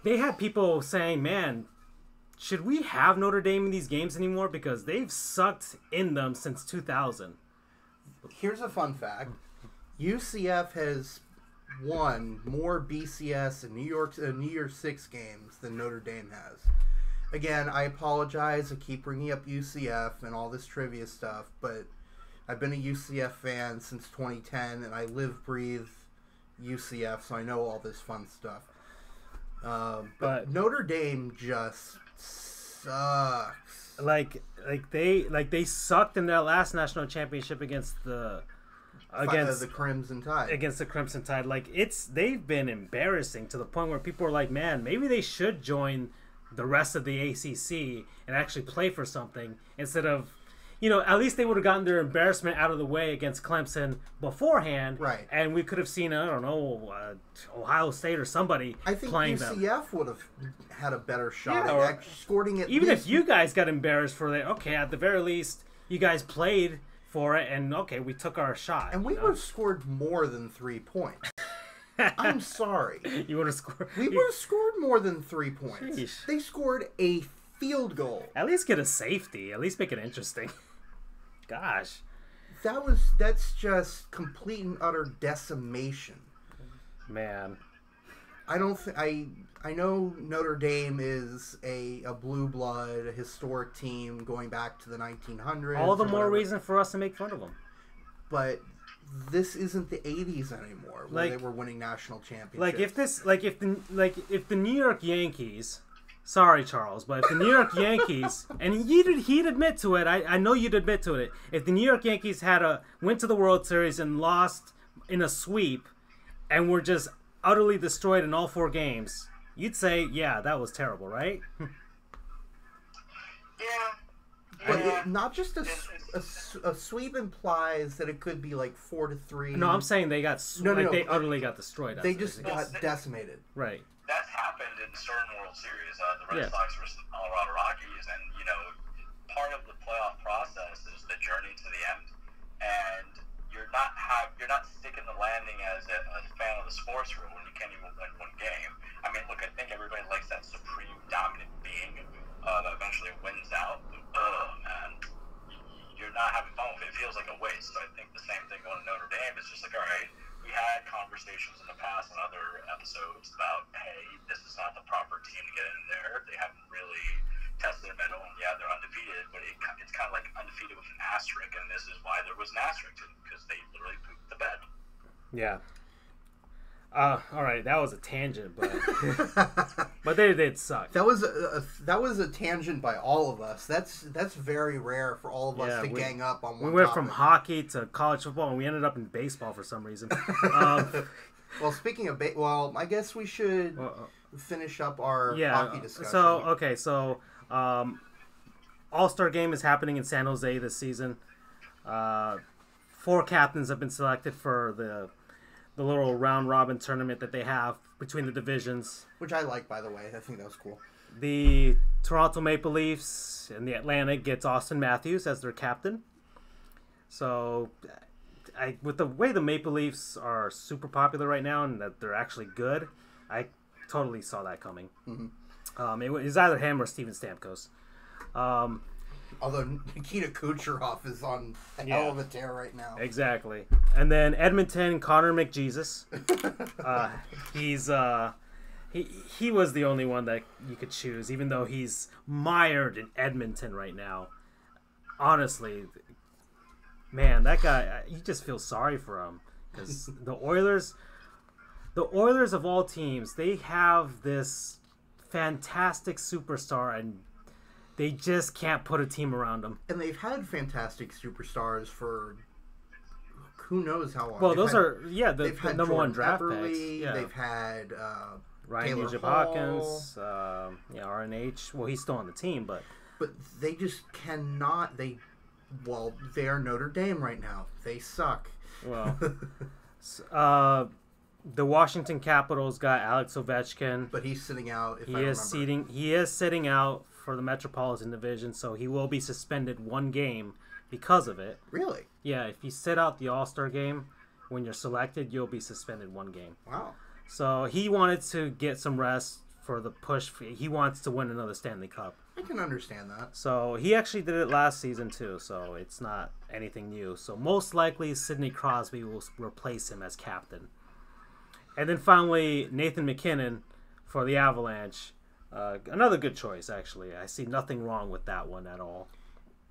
A: had people saying, man, should we have Notre Dame in these games anymore? Because they've sucked in them since 2000.
C: Here's a fun fact. UCF has won more BCS and New Year's Six games than Notre Dame has. Again, I apologize. I keep bringing up UCF and all this trivia stuff, but I've been a UCF fan since 2010, and I live, breathe UCF, so I know all this fun stuff. But Notre Dame just sucks.
A: Like they sucked in their last national championship against the
C: Crimson Tide.
A: Against the Crimson Tide. Like they've been embarrassing to the point where people are like, man, maybe they should join the rest of the ACC and actually play for something instead of, at least they would have gotten their embarrassment out of the way against Clemson beforehand.
C: Right.
A: And we could have seen, I don't know, Ohio State or somebody playing them.
C: I think UCF would have had a better shot
A: or
C: at scoring it.
A: Even if you guys got embarrassed for it, okay, at the very least, you guys played for it, and okay, we took our shot.
C: And we would have scored more than 3 points. I'm sorry.
A: You would have scored.
C: We would have scored more than 3 points.
A: Sheesh.
C: They scored a field goal.
A: At least get a safety. At least make it interesting. Gosh.
C: That's just complete and utter decimation.
A: Man.
C: I don't I know Notre Dame is a blue blood, a historic team going back to the 1900s.
A: All the more reason for us to make fun of them.
C: But this isn't the 80s anymore, where they were winning national championships.
A: If the New York Yankees, sorry Charles, but if the New York Yankees, and he'd admit to it, I know you'd admit to it, if the New York Yankees went to the World Series and lost in a sweep, and were just utterly destroyed in all 4 games, you'd say, yeah, that was terrible, right?
B: Yeah.
C: But not just a sweep implies that it could be like 4-3.
A: No, I'm saying they got they utterly got destroyed.
C: They just got decimated.
A: Right.
B: That's happened in certain World Series. The Red Sox versus the Colorado Rockies, and part of the playoff process is the journey to the end, and you're not sticking the landing as a fan of the sports rule when you can't even win one game. I mean, look, I think everybody likes that supreme dominant being that eventually wins out. Man, you're not having fun with it. It feels like a waste. So I think the same thing going to Notre Dame. It's just like, all right, we had conversations in the past and other episodes about, hey, this is not the proper team to get in there. They haven't really tested their mettle, and yeah, they're undefeated, but it's kind of like undefeated with an asterisk, and this is why there was an asterisk, because they literally pooped the bed.
A: Yeah. All right, that was a tangent, but but they did suck.
C: That was a tangent by all of us. That's very rare for all of us to gang up on one.
A: We went
C: topic.
A: from hockey to college football, and we ended up in baseball for some reason.
C: Well, speaking of I guess we should finish up our hockey discussion.
A: So All-Star Game is happening in San Jose this season. 4 captains have been selected for the little round-robin tournament that they have between the divisions.
C: Which I like, by the way. I think that was cool.
A: The Toronto Maple Leafs in the Atlantic gets Austin Matthews as their captain. So, with the way the Maple Leafs are super popular right now and that they're actually good, I totally saw that coming. Mm-hmm. It was either him or Steven Stamkos.
C: Although Nikita Kucherov is on a hell of a tear right now.
A: Exactly. And then Edmonton, Connor McJesus. He was the only one that you could choose, even though he's mired in Edmonton right now. Honestly, man, that guy, you just feel sorry for him. Because the Oilers of all teams, they have this fantastic superstar, and they just can't put a team around them.
C: And they've had fantastic superstars for who knows how long.
A: Well, they've had number one draft picks. Yeah.
C: They've had
A: Ryan Nugent-Hopkins, RNH. Well, he's still on the team, but
C: they just cannot. They're Notre Dame right now. They suck.
A: Well, the Washington Capitals got Alex Ovechkin,
C: but he's sitting out.
A: He is sitting out for the Metropolitan Division, so he will be suspended 1 game because of it.
C: Really?
A: Yeah, if you sit out the All-Star game, when you're selected, you'll be suspended 1 game.
C: Wow.
A: So he wanted to get some rest for the push. He wants to win another Stanley Cup.
C: I can understand that.
A: So he actually did it last season too, so it's not anything new. So most likely Sidney Crosby will replace him as captain. And then finally, Nathan McKinnon for the Avalanche. Another good choice, actually. I see nothing wrong with that one at all.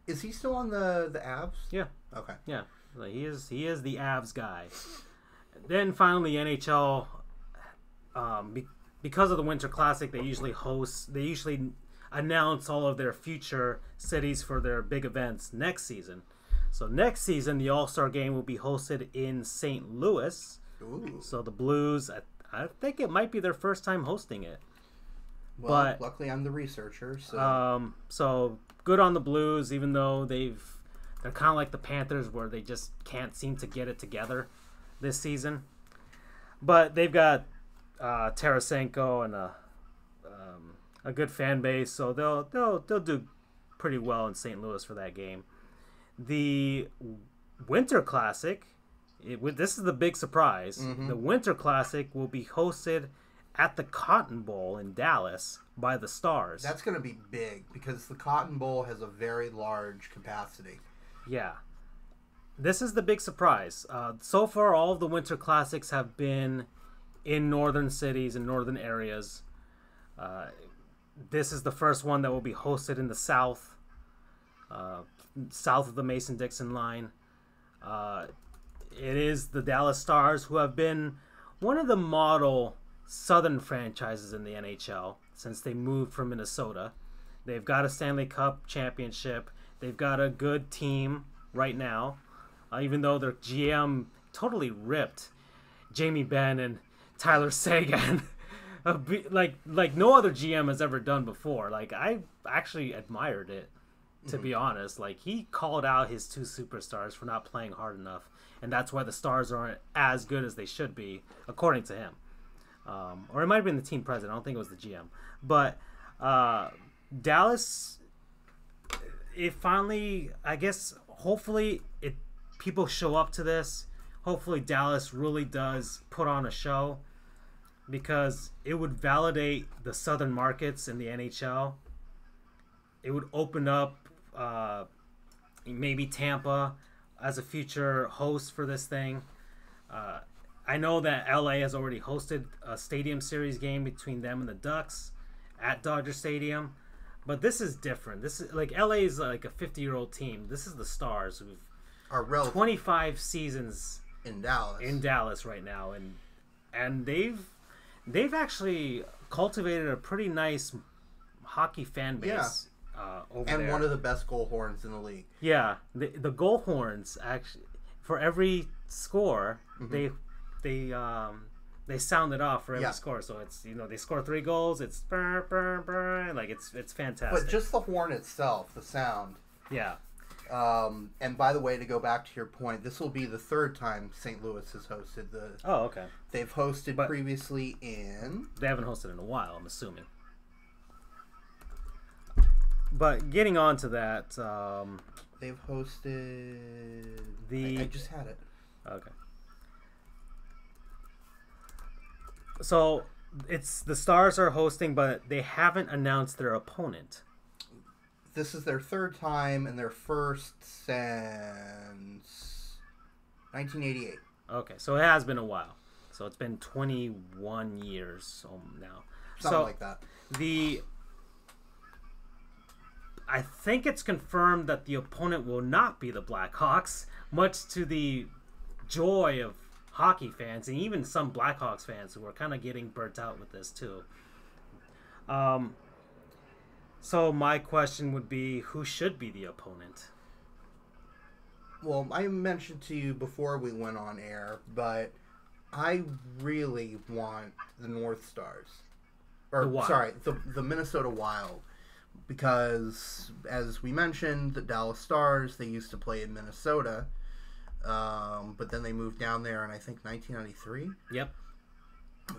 C: Is he still on the Avs?
A: Yeah.
C: Okay.
A: Yeah. He is the Avs guy. Then finally, NHL, because of the Winter Classic, they usually announce all of their future cities for their big events next season. So next season, the All-Star Game will be hosted in St. Louis.
C: Ooh.
A: So the Blues, I think it might be their first time hosting it.
C: Well,
A: but
C: luckily I'm the researcher.
A: so good on the Blues, even though they're kind of like the Panthers, where they just can't seem to get it together this season. But they've got Tarasenko and a good fan base, so they'll do pretty well in St. Louis for that game. The Winter Classic, this is the big surprise.
C: Mm-hmm.
A: The Winter Classic will be hosted at the Cotton Bowl in Dallas by the Stars.
C: That's going to be big because the Cotton Bowl has a very large capacity.
A: Yeah. This is the big surprise. So far, all of the Winter Classics have been in northern cities and northern areas. This is the first one that will be hosted in the South, south of the Mason-Dixon line. It is the Dallas Stars, who have been one of the model Southern franchises in the NHL since they moved from Minnesota. They've got a Stanley Cup championship. They've got a good team right now, even though their GM totally ripped Jamie Benn and Tyler Seguin like no other GM has ever done before. Like, I actually admired it, to be honest. Like, he called out his two superstars for not playing hard enough, and that's why the Stars aren't as good as they should be, according to him. Or it might have been the team president. I don't think it was the GM. But Dallas, it finally, I guess, hopefully people show up to this. Hopefully Dallas really does put on a show, because it would validate the southern markets in the NHL. It would open up maybe Tampa as a future host for this thing. I know that LA has already hosted a Stadium Series game between them and the Ducks at Dodger Stadium, but this is different. This is like LA is like a 50-year-old team. This is the Stars, who have 25 seasons
C: in Dallas
A: right now, and they've actually cultivated a pretty nice hockey fan base. Over
C: and
A: there.
C: One of the best goal horns in the league.
A: Yeah, the goal horns, actually, for every score, they sound it off for every score. So it's, they score 3 goals, it's burr, burr, burr, like it's fantastic.
C: But just the horn itself, the sound.
A: Yeah.
C: And by the way, to go back to your point, this will be the 3rd time St. Louis has hosted the.
A: Oh, okay.
C: They've hosted previously in.
A: They haven't hosted in a while, I'm assuming. But getting on to that,
C: they've hosted. I just had it.
A: Okay. So it's the Stars are hosting, but they haven't announced their opponent.
C: This is their 3rd time and their first since 1988.
A: Okay, so it has been a while. So it's been 21 years now.
C: Something like that.
A: I think it's confirmed that the opponent will not be the Blackhawks, much to the joy of hockey fans and even some Blackhawks fans who are kind of getting burnt out with this too. So my question would be, who should be the opponent?
C: Well, I mentioned to you before we went on air, but I really want the North Stars. The Minnesota Wild. Because, as we mentioned, the Dallas Stars, they used to play in Minnesota. But then they moved down there in, I think, 1993.
A: Yep.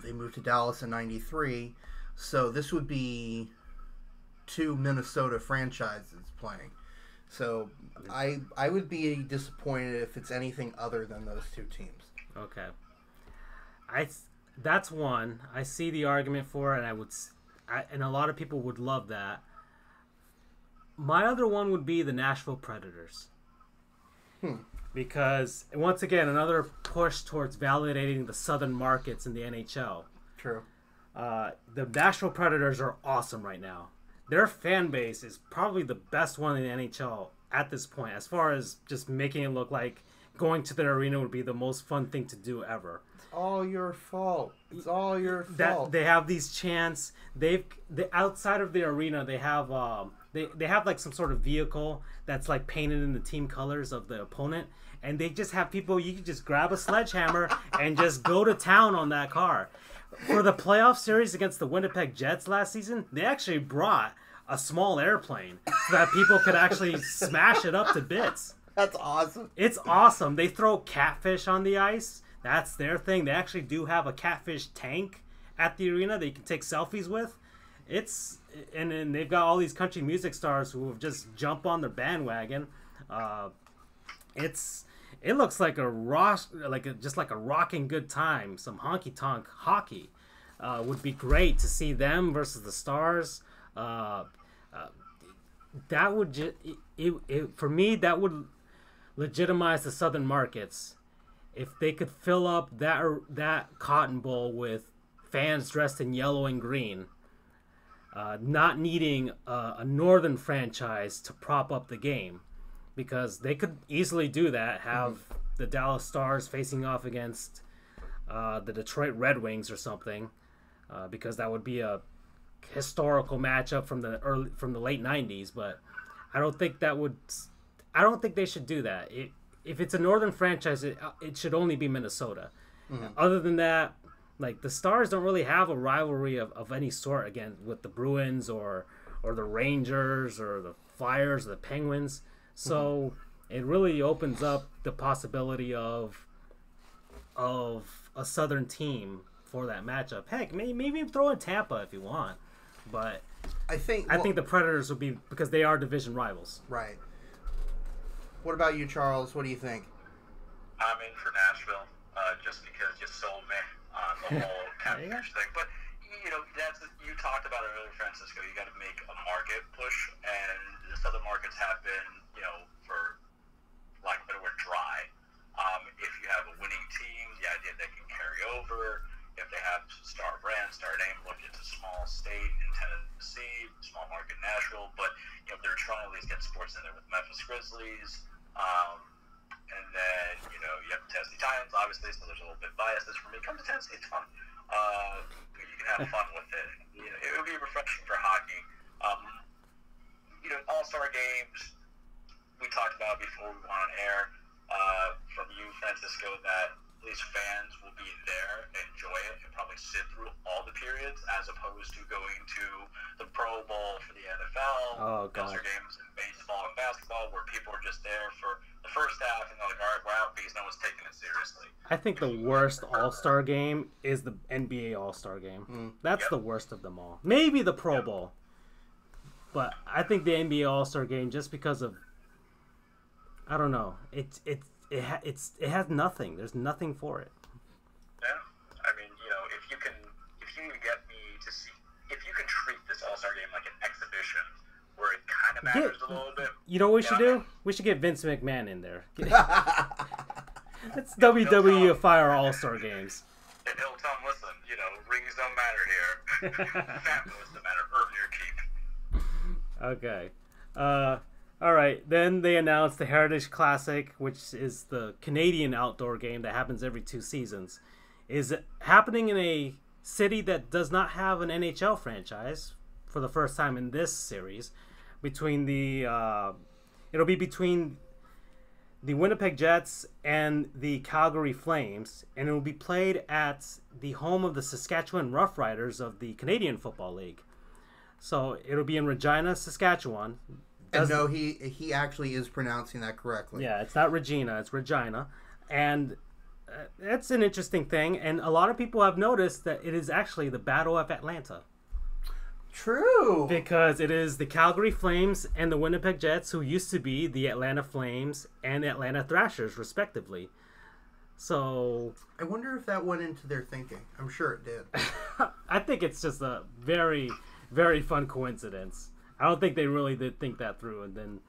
C: They moved to Dallas in 93. So this would be 2 Minnesota franchises playing. So I would be disappointed if it's anything other than those 2 teams.
A: Okay. That's one. I see the argument for it, and and a lot of people would love that. My other one would be the Nashville Predators. because once again, another push towards validating the southern markets in the NHL.
C: True.
A: The Nashville Predators are awesome right now. Their fan base is probably the best one in the NHL at this point, as far as just making it look like going to their arena would be the most fun thing to do ever.
C: It's all your fault. It's all your fault.
A: That they have these chants. They outside of the arena, they have they have like some sort of vehicle that's like painted in the team colors of the opponent, and they just have people. You can just grab a sledgehammer and just go to town on that car. For the playoff series against the Winnipeg Jets last season, they actually brought a small airplane so that people could actually smash it up to bits.
C: That's awesome.
A: It's awesome. They throw catfish on the ice. That's their thing. They actually do have a catfish tank at the arena that you can take selfies with. And then they've got all these country music stars who have just jumped on their bandwagon. It looks like just like a rocking good time. Some honky tonk hockey would be great to see them versus the Stars. That would for me, that would legitimize the southern markets if they could fill up that Cotton Bowl with fans dressed in yellow and green, not needing a northern franchise to prop up the game, because they could easily do that. Have the Dallas Stars facing off against the Detroit Red Wings or something, because that would be a historical matchup from the late 90s. But I don't think they should do that. If it's a northern franchise, it should only be Minnesota. Other than that, like, the Stars don't really have a rivalry of any sort again with the Bruins or the Rangers or the Flyers or the Penguins. So it really opens up the possibility of a southern team for that matchup. Heck, maybe throw in Tampa if you want, but I think the Predators will be, because they are division rivals.
C: Right. What about you, Charles? What do you think?
B: I'm in for Nashville, just because you sold me on the whole catfish thing. But you talked about it earlier, Francisco. You got to make a market push, and the southern markets have been, for lack of a better word, dry. If you have a winning team, the idea they can carry over. If they have star brand, star name, look, it's a small state in Tennessee, small market Nashville, but they're trying to at least get sports in there with Memphis Grizzlies. And then, you have the Tennessee Titans, obviously, so there's a little bit biases for me. Come to Tennessee, it's fun. You can have fun with it. It would be refreshing for hockey. All-star games, we talked about before we went on air, from you, Francisco, that at least fans will be there, enjoy it, and probably sit through all the periods, as opposed to going to the Pro Bowl for the NFL, All-Star games in baseball and basketball, where people are just there for the first half, and they're like, all right, we're out because no one's taking it seriously.
A: I think the worst All-Star game is the NBA All-Star game. That's the worst of them all. Maybe the Pro Bowl. But I think the NBA All-Star game, just because of, I don't know, it has nothing. There's nothing for it.
B: Yeah, I mean, if you can get me to see, if you can treat this All-Star game like an exhibition where it kind of matters a little bit.
A: You know what we should do? We should get Vince McMahon in there. It's WWEFI our All-Star games.
B: And he'll tell him, listen, rings don't matter here. Fat boys don't matter. Earn your keep.
A: Okay. All right. Then they announced the Heritage Classic, which is the Canadian outdoor game that happens every 2 seasons, is happening in a city that does not have an NHL franchise for the first time in this series. It'll be between the Winnipeg Jets and the Calgary Flames, and it will be played at the home of the Saskatchewan Roughriders of the Canadian Football League. So it'll be in Regina, Saskatchewan.
C: And no, he actually is pronouncing that correctly.
A: Yeah, it's not Regina, it's Regina. And that's an interesting thing. And a lot of people have noticed that it is actually the Battle of Atlanta.
C: True.
A: Because it is the Calgary Flames and the Winnipeg Jets, who used to be the Atlanta Flames and the Atlanta Thrashers, respectively. So
C: I wonder if that went into their thinking. I'm sure it did.
A: I think it's just a very, very fun coincidence. I don't think they really did think that through. And then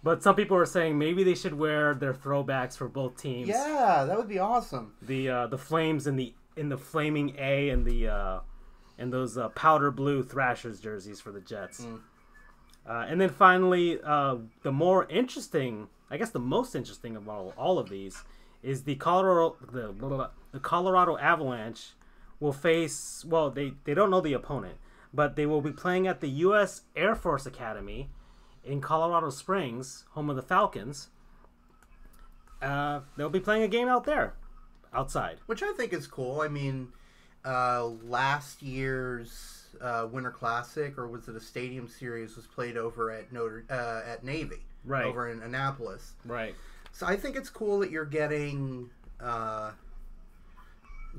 A: But some people are saying maybe they should wear their throwbacks for both teams.
C: Yeah, that would be awesome.
A: The Flames in the flaming A and those powder blue Thrashers jerseys for the Jets. And then finally, the more interesting, I guess the most interesting of all of these is the Colorado Avalanche will face, well, they don't know the opponent, but they will be playing at the U.S. Air Force Academy in Colorado Springs, home of the Falcons. They'll be playing a game out there, outside.
C: Which I think is cool. I mean, last year's Winter Classic, or was it a Stadium Series, was played over at at Navy,
A: right,
C: over in Annapolis.
A: Right.
C: So I think it's cool that you're getting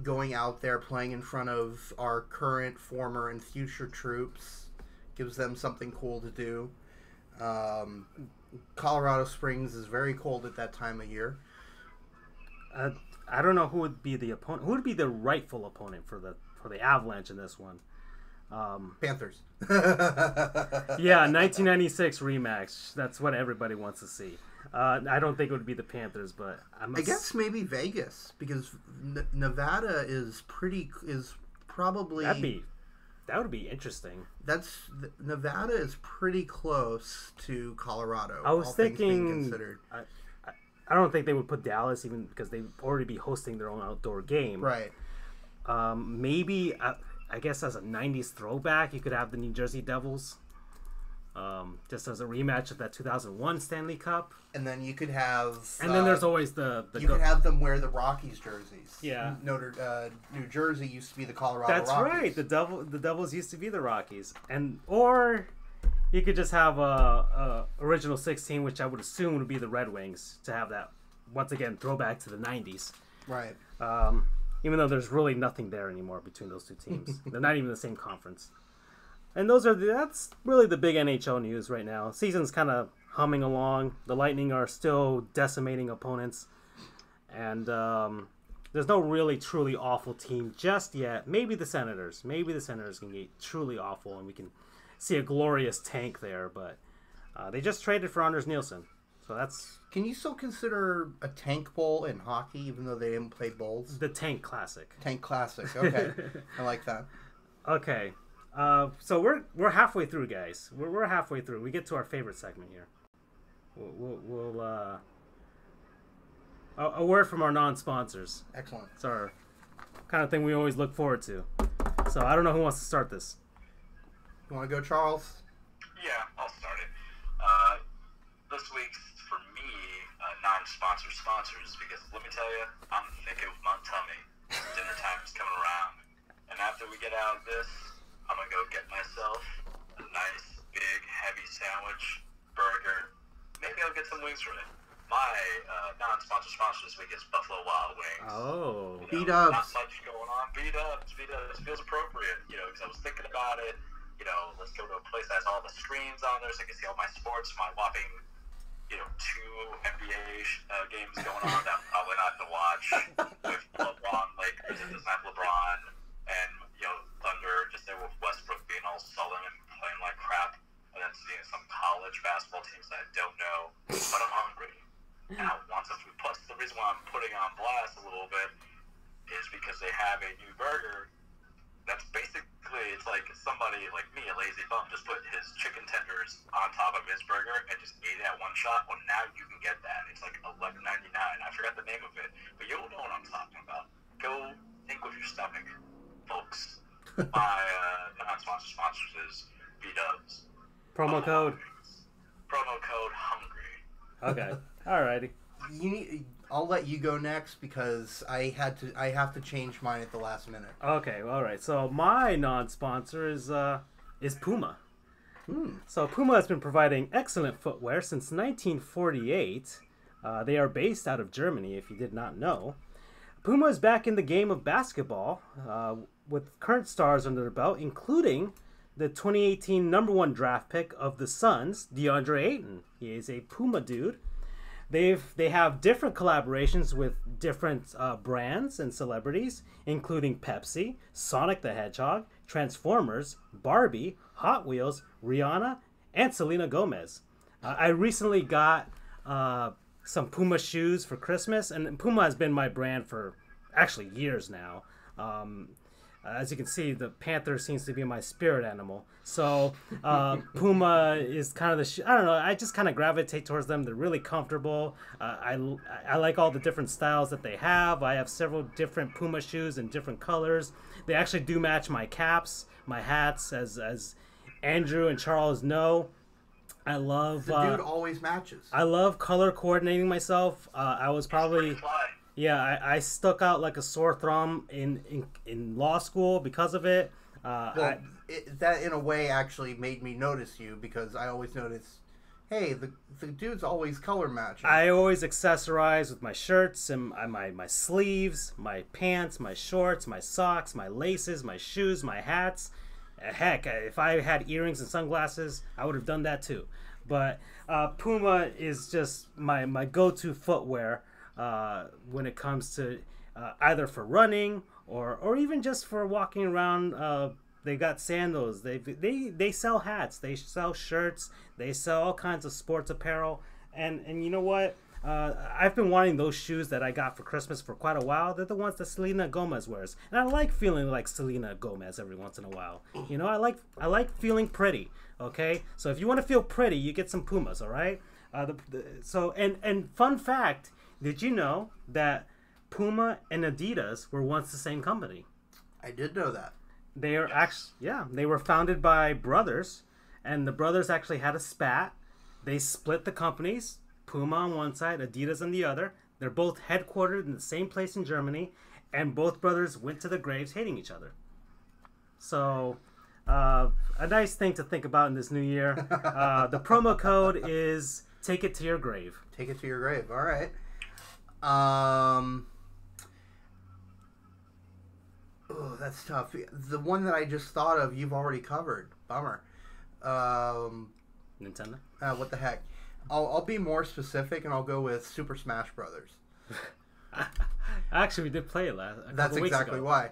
C: going out there, playing in front of our current, former, and future troops. Gives them something cool to do. Colorado Springs is very cold at that time of year.
A: I don't know who would be the opponent. Who would be the rightful opponent for the Avalanche in this one?
C: Panthers.
A: Yeah, 1996 rematch. That's what everybody wants to see. I don't think it would be the Panthers, but
C: I guess maybe Vegas, because Nevada is probably
A: that would be interesting.
C: Nevada is pretty close to Colorado.
A: I was
C: all things being
A: thinking.
C: considered.
A: I don't think they would put Dallas, even because they'd already be hosting their own outdoor game.
C: Right.
A: Maybe I guess as a '90s throwback, you could have the New Jersey Devils. Just as a rematch of that 2001 Stanley Cup.
C: And then you could have...
A: And then there's always the
C: you could have them wear the Rockies jerseys.
A: Yeah.
C: New Jersey used to be the Colorado
A: That's
C: Rockies.
A: right. The Devils used to be the Rockies. Or you could just have a original 16, which I would assume would be the Red Wings, to have that, once again, throwback to the 90s.
C: Right.
A: Even though there's really nothing there anymore between those two teams. They're not even the same conference. And that's really the big NHL news right now. Season's kind of humming along. The Lightning are still decimating opponents. And there's no really truly awful team just yet. Maybe the Senators. Maybe the Senators can get truly awful and we can see a glorious tank there. But they just traded for Anders Nielsen. So that's...
C: Can you still consider a tank bowl in hockey, even though they didn't play bowls?
A: The Tank Classic.
C: Tank Classic. Okay. I like that.
A: Okay. So we're halfway through, guys. We're halfway through. We get to our favorite segment here. We'll a word from our non-sponsors.
C: Excellent.
A: It's our kind of thing we always look forward to. So I don't know who wants to start this.
C: You want to go, Charles?
B: Yeah, I'll start it. This week's, for me, sponsors, because let me tell you, I'm thinking with my tummy. Dinner time is coming around. And after we get out of this, I'm going to go get myself a nice, big, heavy sandwich, burger. Maybe I'll get some wings from it. My non-sponsor this week is Buffalo Wild Wings.
A: Oh.
C: B-dubs.
B: Not much going on. B-dubs. Feels appropriate, because I was thinking about it. Let's go to a place that has all the screens on there so I can see all my sports, my whopping, 2 NBA games going on that I'm probably not to watch with LeBron, Lakers, and doesn't have LeBron, and, Thunder just there with Westbrook being all sullen and playing like crap, and then seeing some college basketball teams that I don't know, but I'm hungry. And I want some food. Plus, the reason why I'm putting on blast a little bit is because they have a new burger that's basically, it's like somebody like me, a lazy bum, just put his chicken tenders on top of his burger and just ate it at one shot. Well, now you can get that. It's like $11.99. I forgot the name of it, but you'll know what I'm talking about. Go think with your stomach, folks. My non-sponsors is B-dubs.
A: Promo code
B: hungry.
A: Okay. Alrighty.
C: I'll let you go next because I have to change mine at the last minute.
A: Okay. All right. So my non-sponsor is Puma. So Puma has been providing excellent footwear since 1948. They are based out of Germany, if you did not know. Puma is back in the game of basketball with current stars under their belt, including the 2018 number 1 draft pick of the Suns, DeAndre Ayton. He is a Puma dude. They have different collaborations with different brands and celebrities, including Pepsi, Sonic the Hedgehog, Transformers, Barbie, Hot Wheels, Rihanna, and Selena Gomez. I recently got some Puma shoes for Christmas, and Puma has been my brand for actually years now. As you can see, the panther seems to be my spirit animal. So Puma is kind of the I don't know. I just kind of gravitate towards them. They're really comfortable. I like all the different styles that they have. I have several different Puma shoes in different colors. They actually do match my caps, my hats, as Andrew and Charles know. I love
C: the dude always matches.
A: I love color coordinating myself. I was probably I stuck out like a sore thumb in law school because of it.
C: Well, that in a way actually made me notice you, because I always notice, hey, the dude's always color matching.
A: I always accessorize with my shirts and my sleeves, my pants, my shorts, my socks, my laces, my shoes, my hats. Heck, if I had earrings and sunglasses, I would have done that too. But Puma is just my go-to footwear when it comes to either for running or even just for walking around. They got sandals. They sell hats. They sell shirts. They sell all kinds of sports apparel. And you know what? I've been wanting those shoes that I got for Christmas for quite a while. They're the ones that Selena Gomez wears, and I like feeling like Selena Gomez every once in a while. You know, I like feeling pretty. Okay, so if you want to feel pretty, you get some Pumas. All right. And fun fact: did you know that Puma and Adidas were once the same company?
C: I did know that.
A: They are they were founded by brothers, and the brothers actually had a spat. They split the companies. Puma on one side, Adidas on the other. They're both headquartered in the same place in Germany, and both brothers went to the graves hating each other. So, a nice thing to think about in this new year. The promo code is "Take It to Your Grave."
C: Take it to your grave. All right. Oh, that's tough. The one that I just thought of, you've already covered. Bummer.
A: Nintendo.
C: What the heck? I'll be more specific, and I'll go with Super Smash Brothers.
A: Actually, we did play it
C: That's
A: weeks
C: exactly
A: ago.
C: why.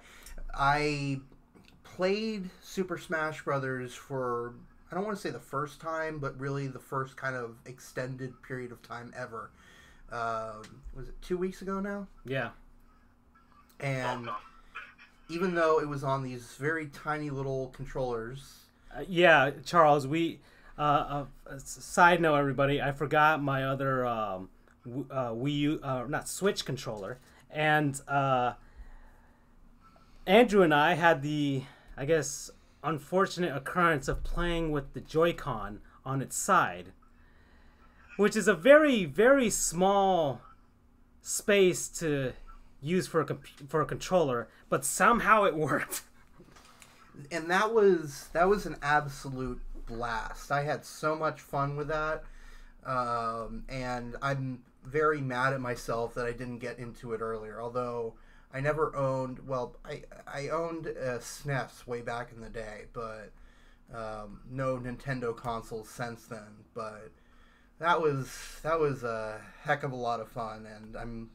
C: I played Super Smash Brothers for, I don't want to say the first time, but really the first kind of extended period of time ever. Was it 2 weeks ago now?
A: Yeah.
C: And even though it was on these very tiny little controllers.
A: Yeah, Charles, side note, everybody, I forgot my other Wii U, not Switch controller, and Andrew and I had the, I guess, unfortunate occurrence of playing with the Joy-Con on its side, which is a very, very small space to use for a controller, but somehow it worked.
C: And that was an absolute blast. I had so much fun with that, and I'm very mad at myself that I didn't get into it earlier. Although I never owned, well, I owned a SNES way back in the day, but no Nintendo consoles since then. But that was a heck of a lot of fun, and I'm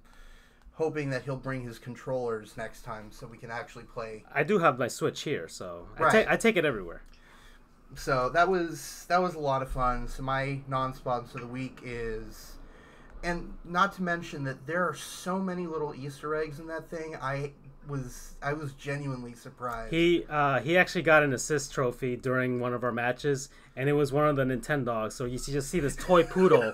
C: hoping that he'll bring his controllers next time so we can actually play.
A: I do have my Switch here, so
C: Right.
A: I take it everywhere.
C: So that was a lot of fun. So my non-sponsor of the week is, and not to mention that there are so many little Easter eggs in that thing. I was genuinely surprised.
A: He actually got an assist trophy during one of our matches, and it was one of the Nintendogs. So you just see this toy poodle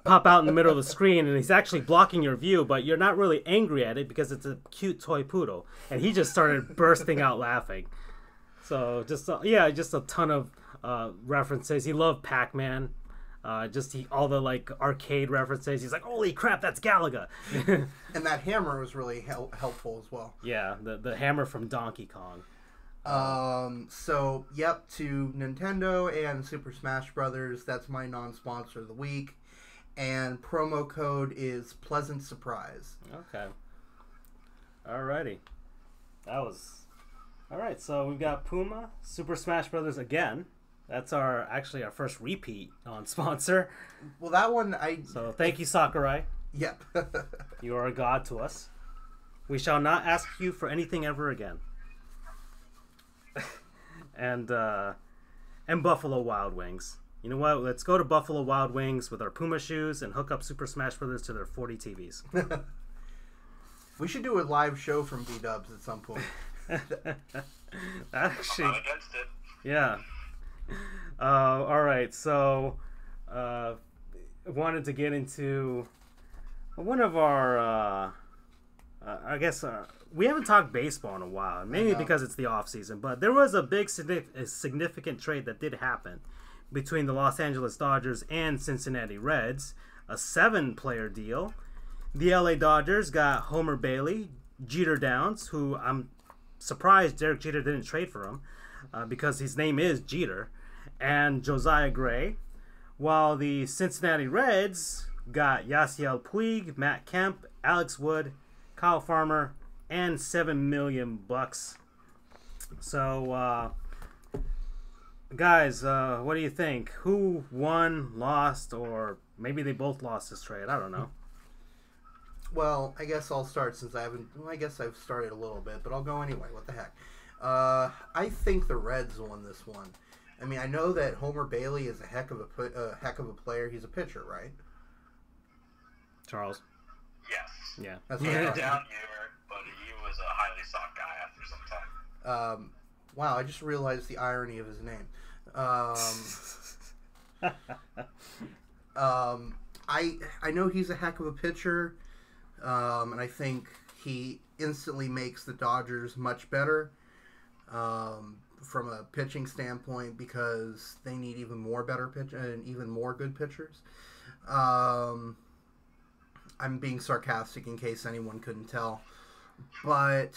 A: pop out in the middle of the screen, and he's actually blocking your view, but you're not really angry at it because it's a cute toy poodle. And he just started bursting out laughing. So just a ton of references. He loved Pac-Man. All the like arcade references. He's like, holy crap, that's Galaga.
C: And that hammer was really helpful as well.
A: Yeah, the hammer from Donkey Kong.
C: So yep, to Nintendo and Super Smash Brothers. That's my non-sponsor of the week, and promo code is Pleasant Surprise.
A: Okay. Alrighty. That was alright. So we've got Puma, Super Smash Brothers again. That's our first repeat non-sponsor.
C: Well, that one
A: So thank you, Sakurai.
C: Yep.
A: You are a god to us. We shall not ask you for anything ever again. And Buffalo Wild Wings. You know what? Let's go to Buffalo Wild Wings with our Puma shoes and hook up Super Smash Brothers to their 40 TVs.
C: We should do a live show from B-Dubs at some point.
A: Actually,
B: I'm not against it.
A: yeah. All right, so wanted to get into one of our, I guess, we haven't talked baseball in a while, mainly because it's the off season. But there was a big, significant trade that did happen between the Los Angeles Dodgers and Cincinnati Reds, a 7-player deal. The LA Dodgers got Homer Bailey, Jeter Downs, who I'm surprised Derek Jeter didn't trade for him because his name is Jeter, and Josiah Gray, while the Cincinnati Reds got Yasiel Puig, Matt Kemp, Alex Wood, Kyle Farmer, and $7 million. So, guys, what do you think? Who won, lost, or maybe they both lost this trade? I don't know.
C: Well, I guess I'll start since I haven't. Well, I guess I've started a little bit, but I'll go anyway. What the heck? I think the Reds won this one. I mean, I know that Homer Bailey is a heck of a player. He's a pitcher, right?
A: Charles.
B: Yes.
A: Yeah.
C: That's
B: He
C: what I
B: had a
C: thought.
B: down year, but he was a highly sought guy after some time.
C: Wow, I just realized the irony of his name. I know he's a heck of a pitcher, and I think he instantly makes the Dodgers much better from a pitching standpoint because they need even more better pitch and even more good pitchers. I'm being sarcastic in case anyone couldn't tell, but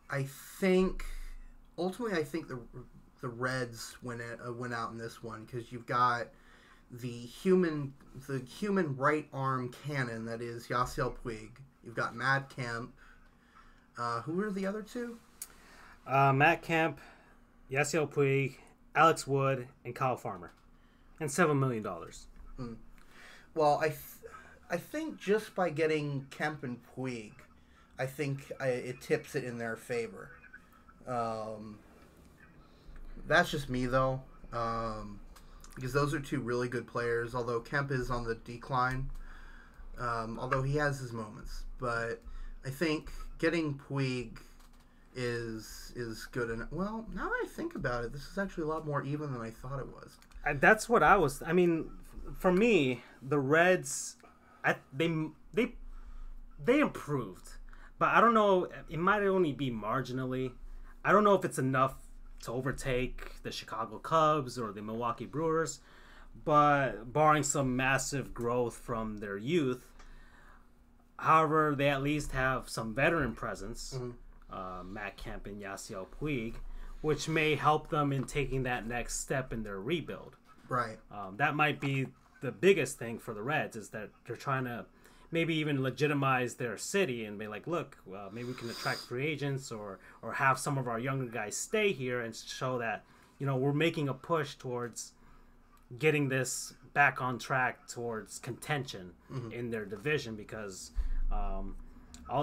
C: I think ultimately the Reds went out in this one because you've got the human right arm cannon that is Yasiel Puig. You've got Matt Kemp. Who are the other two?
A: Matt Kemp, Yasiel Puig, Alex Wood, and Kyle Farmer, and $7 million.
C: Well, I think just by getting Kemp and Puig, I think it tips it in their favor. That's just me though, because those are two really good players. Although Kemp is on the decline, although he has his moments, but I think getting Puig is good. And well, now that I think about it, this is actually a lot more even than I thought it was.
A: That's what I was. I mean, for me, the Reds, they improved, but I don't know. It might only be marginally. I don't know if it's enough to overtake the Chicago Cubs or the Milwaukee Brewers, but barring some massive growth from their youth, however, they at least have some veteran presence, Matt Kemp and Yasiel Puig, which may help them in taking that next step in their rebuild.
C: Right.
A: That might be the biggest thing for the Reds, is that they're trying to maybe even legitimize their city and be like, look, maybe we can attract free agents or have some of our younger guys stay here and show that, we're making a push towards getting this back on track towards contention in their division, because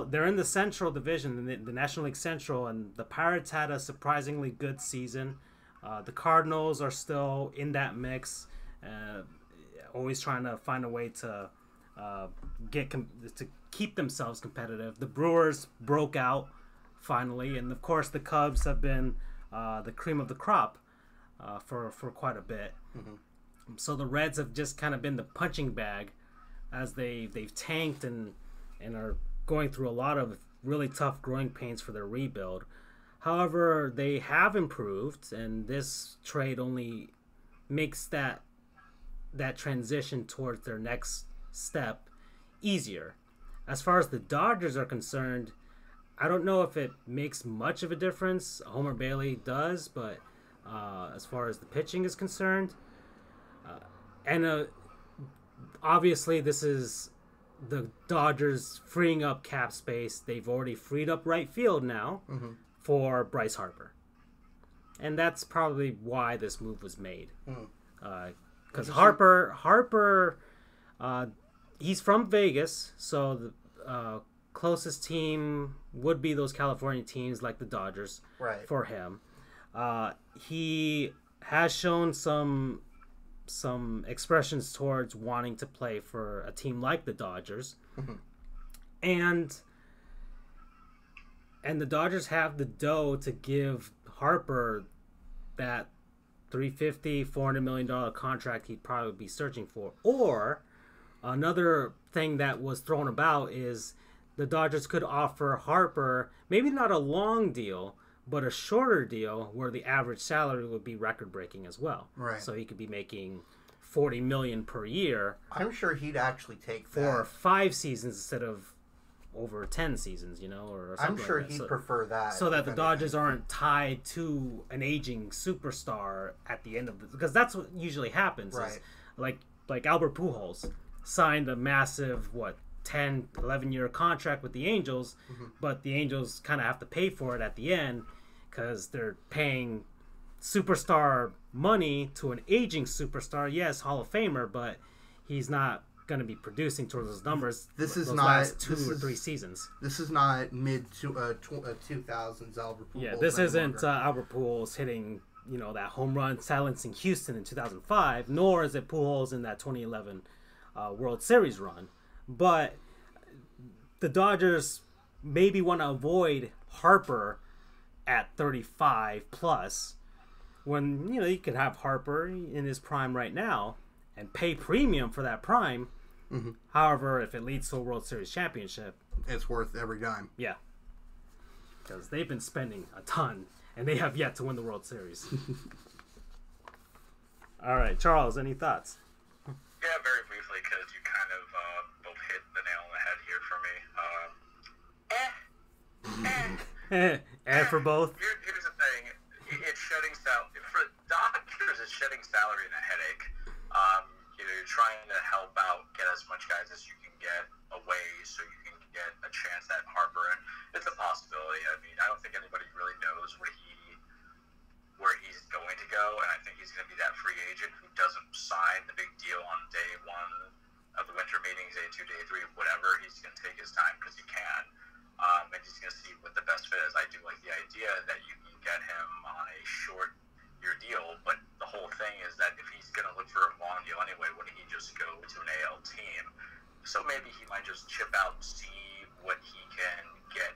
A: they're in the Central Division, the National League Central, and the Pirates had a surprisingly good season. The Cardinals are still in that mix, always trying to find a way to to keep themselves competitive. The Brewers broke out finally, and of course the Cubs have been the cream of the crop for quite a bit. So the Reds have just kind of been the punching bag as they've tanked and are going through a lot of really tough growing pains for their rebuild. However, they have improved, and this trade only makes that transition towards their next step easier. As far as the Dodgers are concerned, I don't know if it makes much of a difference. Homer Bailey does, but as far as the pitching is concerned, and obviously this is the Dodgers freeing up cap space. They've already freed up right field now for Bryce Harper, and that's probably why this move was made. Because Harper, he's from Vegas, so the closest team would be those California teams like the Dodgers.
C: Right.
A: For him, he has shown some some expressions towards wanting to play for a team like the Dodgers. And the Dodgers have the dough to give Harper that $350-400 million contract he'd probably be searching for. Or another thing that was thrown about is the Dodgers could offer Harper maybe not a long deal, but a shorter deal where the average salary would be record-breaking as well.
C: Right.
A: So he could be making $40 million per year.
C: I'm sure he'd actually take
A: for
C: that.
A: 5 seasons instead of over 10 seasons, you know, or something.
C: I'm sure
A: like that.
C: he'd prefer that.
A: So that the Dodgers aren't tied to an aging superstar at the end of the, because that's what usually happens.
C: Right.
A: Is like Albert Pujols signed a massive 10-11 year contract with the Angels, but the Angels kind of have to pay for it at the end because they're paying superstar money to an aging superstar. Yes, Hall of Famer, but he's not going to be producing towards those numbers.
C: This is
A: those
C: not
A: last 2 or 3 seasons.
C: This is not mid 2000s Albert Pujols.
A: Yeah, this isn't Albert Pujols hitting that home run silencing Houston in 2005, nor is it Pujols in that 2011 World Series run. But the Dodgers maybe want to avoid Harper at 35 plus, when you could have Harper in his prime right now and pay premium for that prime. However, if it leads to a World Series championship,
C: it's worth every dime.
A: Yeah, because they've been spending a ton and they have yet to win the World Series. All right, Charles, any thoughts?
B: Yeah, very briefly, because you kind of both hit the nail on the head here for me.
A: And for both?
B: Here's the thing. It's shedding salary. For Dodgers, it's shedding salary and a headache. You're trying to help out, get as much guys as you can get away so you can get a chance at Harper. And it's a possibility. I mean, I don't think anybody really knows where he's going to go. And I think he's going to be that free agent who doesn't sign the big deal on day 1 of the winter meetings, day 2, day 3, whatever. He's going to take his time because he can. And he's going to see what the best fit is. I do like the idea that you can get him on a short-year deal, but the whole thing is that if he's going to look for a long deal anyway, wouldn't he just go to an AL team? So maybe he might just chip out and see what he can get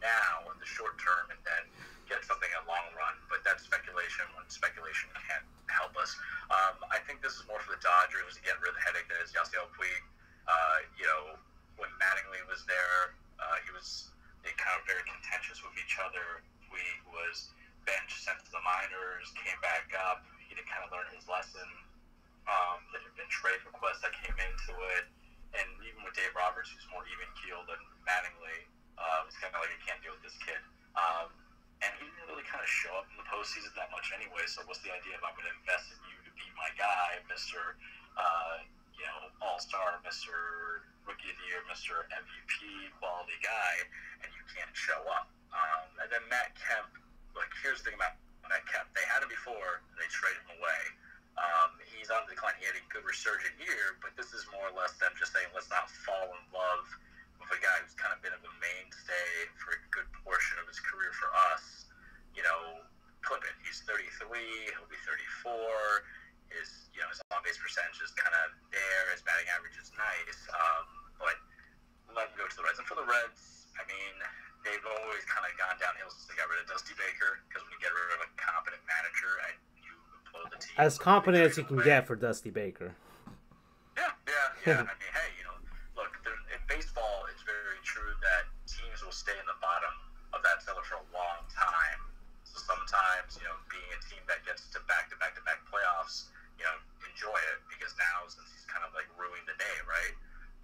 B: now in the short term and then get something in the long run. But that's speculation when speculation can't help us. I think this is more for the Dodgers to get rid of the headache that is Yasiel Puig. When Mattingly was there, they kind of very contentious with each other. Puig was benched, sent to the minors, came back up. He didn't kind of learn his lesson. There had been trade requests that came into it. And even with Dave Roberts, who's more even-keeled than Mattingly, it's kind of like, I can't deal with this kid. And he didn't really kind of show up in the postseason that much anyway, so what's the idea of I'm going to invest in you to be my guy, Mr. All-Star, Mr. Rookie of the Year, Mr. MVP quality guy, and you can't show up. And then Matt Kemp, here's the thing about Matt Kemp. They had him before, and they traded him away. He's on the decline. He had a good resurgent year, but this is more or less them just saying, let's not fall in love with a guy who's kind of been a mainstay for a good portion of his career for us. Clip it. He's 33. He'll be 34. His on-base percentage is kind of there. His batting average is nice. But let him go to the Reds. And for the Reds, I mean, they've always kind of gone downhill since they got rid of Dusty Baker, because when you get rid of a competent manager and you implode the team.
A: As competent as you can get for Dusty Baker.
B: Yeah. I mean, hey, look, in baseball, it's very true that teams will stay in the bottom of that cellar for a long time. So sometimes, being a team that gets to back-to-back-to-back playoffs, enjoy it, because now, since he's kind of ruined the day, right?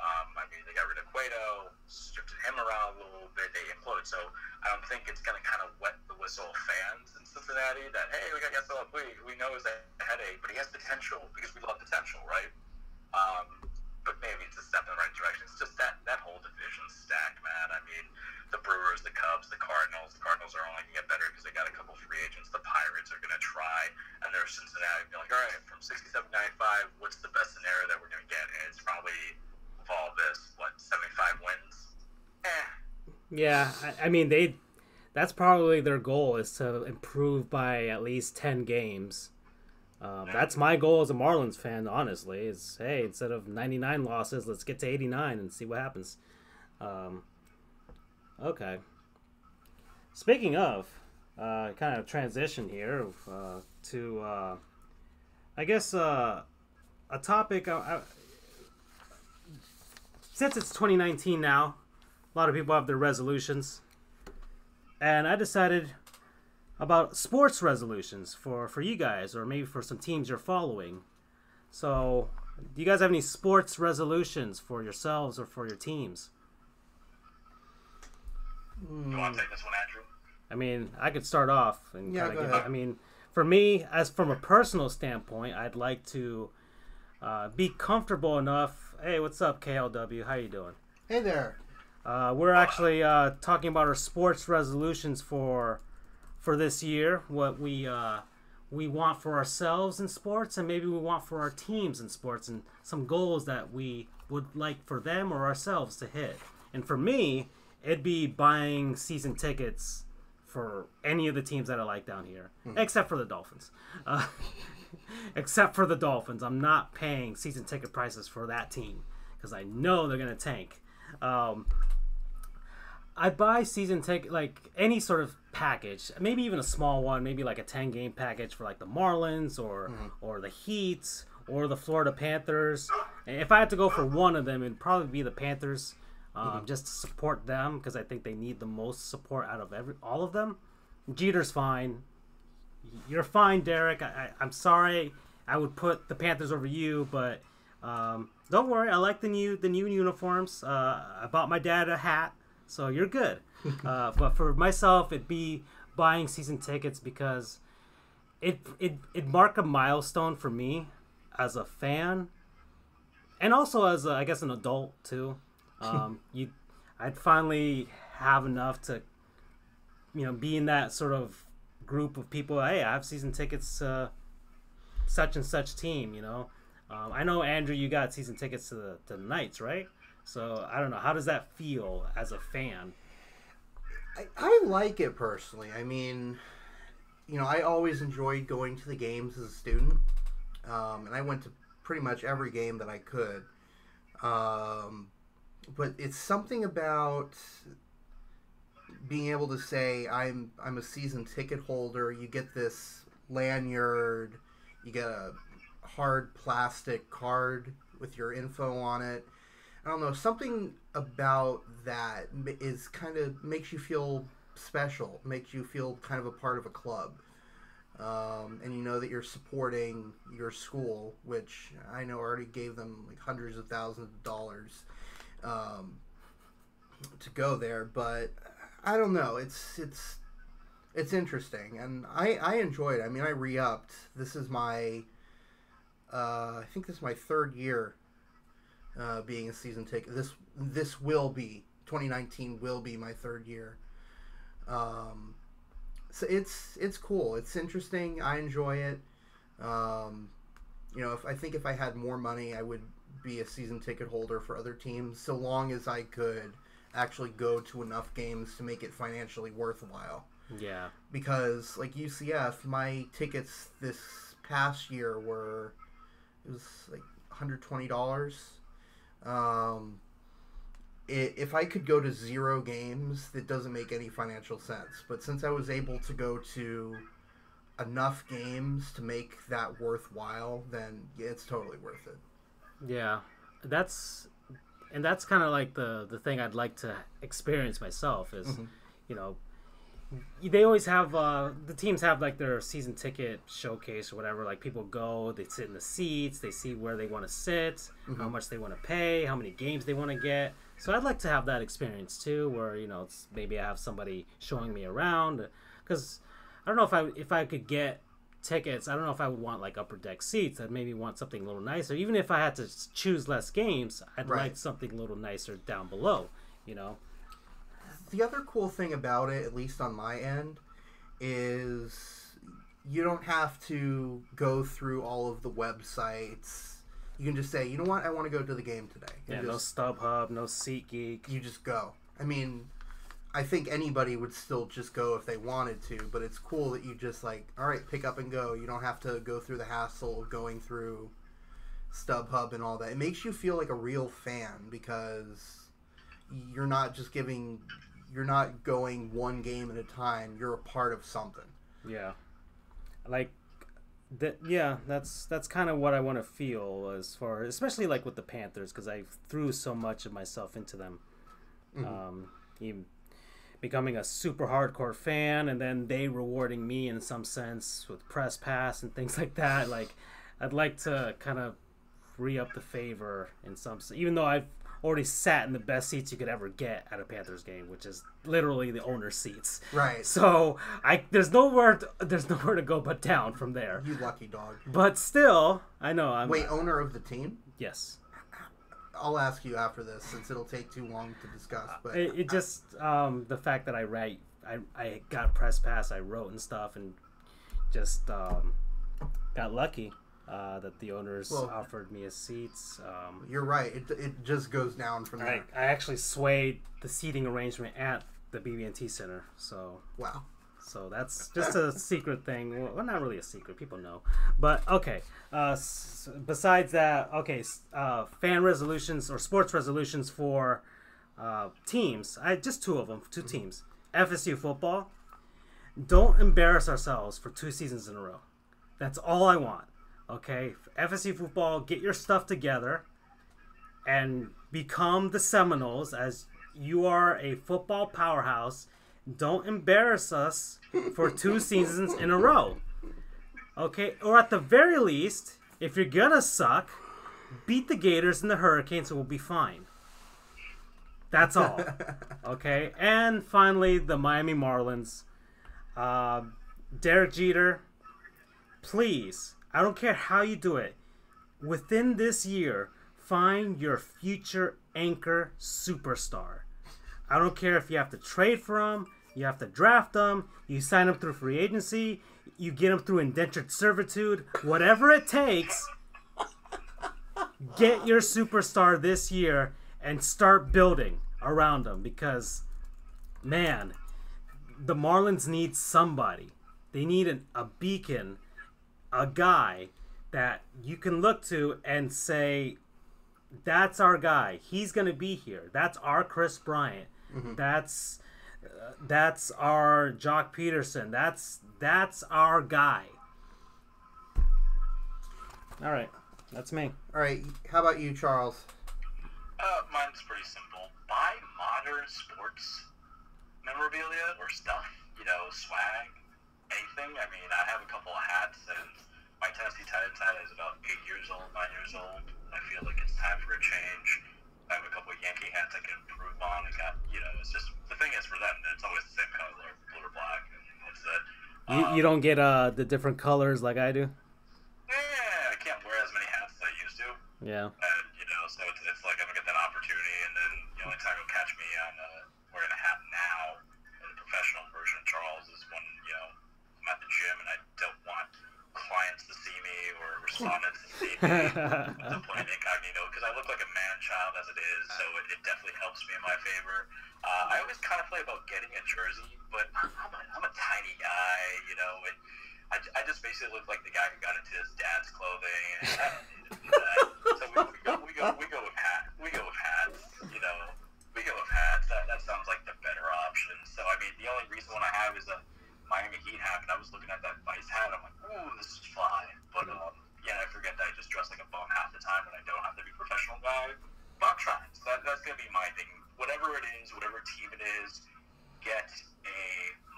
B: I mean, they got rid of Cueto, shifted him around a little bit, they implode. So I don't think it's going to kind of wet the whistle of fans in Cincinnati that, hey, we got Yasiel Puig, we know he's a headache, but he has potential, because we love potential, right? But maybe it's a step in the right direction. It's just that whole division stacked, man. I mean, the Brewers, the Cubs, the Cardinals. The Cardinals are only going to get better because they got a couple free agents. The Pirates are going to try, and they're Cincinnati. Be like, all right, from 67-95, what's the best scenario that we're going to get? And it's probably of all this, 75 wins?
A: Yeah, I mean, that's probably their goal, is to improve by at least 10 games That's my goal as a Marlins fan, honestly, is, hey, instead of 99 losses, let's get to 89 and see what happens. Okay. Speaking of, kind of transition here to, I guess, a topic. Since it's 2019 now, a lot of people have their resolutions. And I decided about sports resolutions for you guys, or maybe for some teams you're following. So, do you guys have any sports resolutions for yourselves or for your teams?
B: You want to take this one, Andrew?
A: I mean, I could start off and
C: Yeah,
A: kind
C: go
A: of
C: ahead.
A: I mean, for me, as from a personal standpoint, I'd like to be comfortable enough. Hey, what's up, KLW? How you doing?
C: Hey there.
A: We're actually talking about our sports resolutions for this year. What we want for ourselves in sports, and maybe we want for our teams in sports, and some goals that we would like for them or ourselves to hit. And for me, it'd be buying season tickets for any of the teams that I like down here, except for the Dolphins. Except for the Dolphins, I'm not paying season ticket prices for that team because I know they're gonna tank. I buy season ticket, like any sort of package, maybe even a small one, maybe like a 10-game package for like the Marlins or the Heat or the Florida Panthers. And if I had to go for one of them, it'd probably be the Panthers, just to support them because I think they need the most support out of all of them. Jeter's fine. You're fine, Derek. I'm sorry. I would put the Panthers over you, but don't worry. I like the new uniforms. I bought my dad a hat. So you're good. But for myself, it'd be buying season tickets because it'd mark a milestone for me as a fan, and also as I guess an adult too. I'd finally have enough to, be in that sort of group of people. Hey, I have season tickets to such and such team. I know, Andrew, you got season tickets to the Knights, right? So, I don't know. How does that feel as a fan?
C: I like it personally. I mean, I always enjoyed going to the games as a student. And I went to pretty much every game that I could. But it's something about being able to say, I'm a season ticket holder. You get this lanyard. You get a hard plastic card with your info on it. I don't know, something about that is kind of makes you feel special, makes you feel kind of a part of a club. And you know that you're supporting your school, which I know already gave them like hundreds of thousands of dollars to go there. But I don't know, it's interesting, and I enjoy it. I mean, I re-upped. This is my I think this is my third year being a season ticket. This will be 2019 will be my third year. So it's cool. It's interesting. I enjoy it. If I had more money, I would be a season ticket holder for other teams, so long as I could actually go to enough games to make it financially worthwhile.
A: Yeah. Because
C: like UCF, my tickets this past year it was like $120. If I could go to 0 games, that doesn't make any financial sense. But since I was able to go to enough games to make that worthwhile, then yeah, it's totally worth it.
A: Yeah, that's kind of like the thing I'd like to experience myself is, they always have the teams have like their season ticket showcase or whatever. Like people go, they sit in the seats, they see where they want to sit, how much they want to pay, how many games they want to get. So I'd like to have that experience too, where it's maybe I have somebody showing me around. Because I don't know if I could get tickets. I don't know if I would want like upper deck seats. I'd maybe want something a little nicer. Even if I had to choose less games, I'd like something a little nicer down below.
C: The other cool thing about it, at least on my end, is you don't have to go through all of the websites. You can just say, you know what, I want to go to the game today.
A: No StubHub, no SeatGeek.
C: You just go. I mean, I think anybody would still just go if they wanted to, but it's cool that you just like, all right, pick up and go. You don't have to go through the hassle of going through StubHub and all that. It makes you feel like a real fan because you're not going one game at a time. You're a part of something.
A: Yeah. Like that. Yeah, that's kind of what I want to feel as far, especially like with the Panthers, because I threw so much of myself into them. Even becoming a super hardcore fan, and then they rewarding me in some sense with press pass and things like that. Like, I'd like to kind of re-up the favor in some, even though I've already sat in the best seats you could ever get at a Panthers game, which is literally the owner's seats.
C: Right.
A: So there's nowhere to go but down from there.
C: You lucky dog.
A: But still, I know
C: Wait, owner of the team?
A: Yes.
C: I'll ask you after this since it'll take too long to discuss. But
A: it just the fact that I got press pass, I wrote and stuff, and just got lucky that the owners offered me a seats.
C: You're right. It just goes down from there.
A: I actually swayed the seating arrangement at the BB&T Center. So
C: wow.
A: So that's just a secret thing. Well, not really a secret. People know. But, okay. Besides that, okay, fan resolutions or sports resolutions for teams. Just two of them, two teams. FSU football. Don't embarrass ourselves for 2 seasons in a row. That's all I want. Okay? FSU football, get your stuff together and become the Seminoles, as you are a football powerhouse. Don't embarrass us for 2 seasons in a row. Okay? Or at the very least, if you're gonna suck, beat the Gators and the Hurricanes and we'll be fine. That's all. Okay? And finally, the Miami Marlins. Derek Jeter, please, I don't care how you do it, within this year, find your future anchor superstar. I don't care if you have to trade for him, you have to draft them, you sign them through free agency, you get them through indentured servitude, whatever it takes, get your superstar this year and start building around them, because, man, the Marlins need somebody. They need a beacon, a guy that you can look to and say, that's our guy. He's going to be here. That's our Chris Bryant. Mm-hmm. That's our Jock Peterson. That's our guy. All right, that's me.
C: All right, how about you, Charles?
B: Mine's pretty simple. Buy modern sports memorabilia or stuff. Swag, anything. I mean, I have a couple of hats, and my Tennessee Titans hat is about 8 years old, 9 years old. I feel like it's time for a change. I have a couple of Yankee hats I can improve on. It's just, the thing is for them, it's always the same color, blue or black, and that's it.
A: You don't get the different colors like I do?
B: Yeah, I can't wear as many hats as I used to.
A: Yeah.
B: And, so it's like I don't get that opportunity, and then the only time you'll catch me on wearing a hat now, in the professional version of Charles, is when, I'm at the gym and I don't want clients to see me or respondents to see me. To play incognito, because I look like a man-child as it is, so it definitely helps me in my favor. I always contemplate about getting a jersey, but I'm a tiny guy, I just basically look like the guy who got into his dad's clothing, and I don't need to do that. So we go with hats. We go with hats. We go with hats. That sounds like the better option. So I mean, the only reason one I have is a Miami Heat hat, and I was looking at that Vice hat. I'm like, ooh, this is fly. But I forget that I just dress like a bum half the time, and I don't have to be a professional guy. But I'm trying. So that's gonna be my thing. Whatever it is, whatever team it is, get a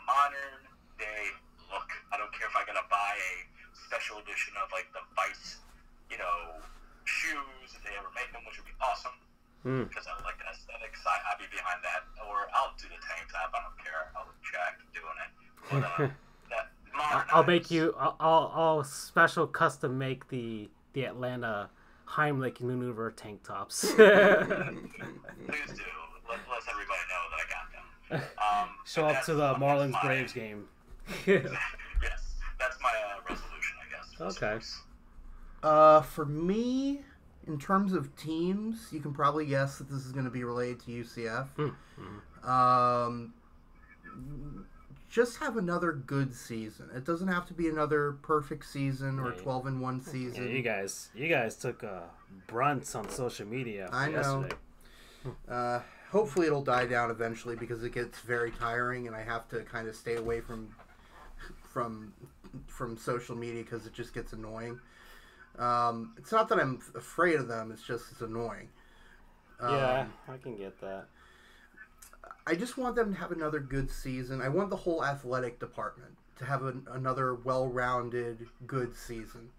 B: modern day look. I don't care if I gotta buy a special edition of like the Vice, shoes if they ever make them, which would be awesome because I like the aesthetics. I'd be behind that, or I'll do the tank top. I don't care. I'll look jacked doing it. But
A: I'll make you. I'll special custom make the Atlanta Heimlich maneuver tank tops.
B: Please do. Let everybody know that I got them.
A: Show up to the Marlins Braves game.
B: Yes, that's my resolution, I guess.
A: Okay.
C: For me, in terms of teams, you can probably guess that this is going to be related to UCF. just have another good season. It doesn't have to be another perfect season or 12-1 season.
A: Yeah, you guys took brunts on social media yesterday.
C: Hopefully it'll die down eventually because it gets very tiring and I have to kind of stay away from social media because it just gets annoying. It's not that I'm afraid of them, it's just it's annoying.
A: Yeah, I can get that.
C: I just want them to have another good season. I want the whole athletic department to have another well-rounded, good season.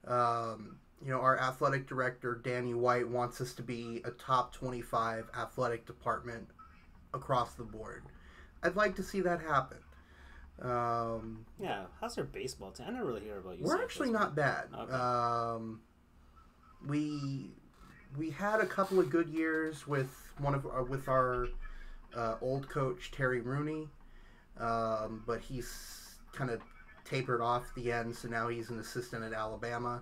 C: Our athletic director, Danny White, wants us to be a top 25 athletic department across the board. I'd like to see that happen.
A: Yeah, how's your baseball team? I never really hear about you.
C: We're actually not bad.
A: Okay.
C: We had a couple of good years with our old coach Terry Rooney, but he's kind of tapered off the end, so now he's an assistant at Alabama.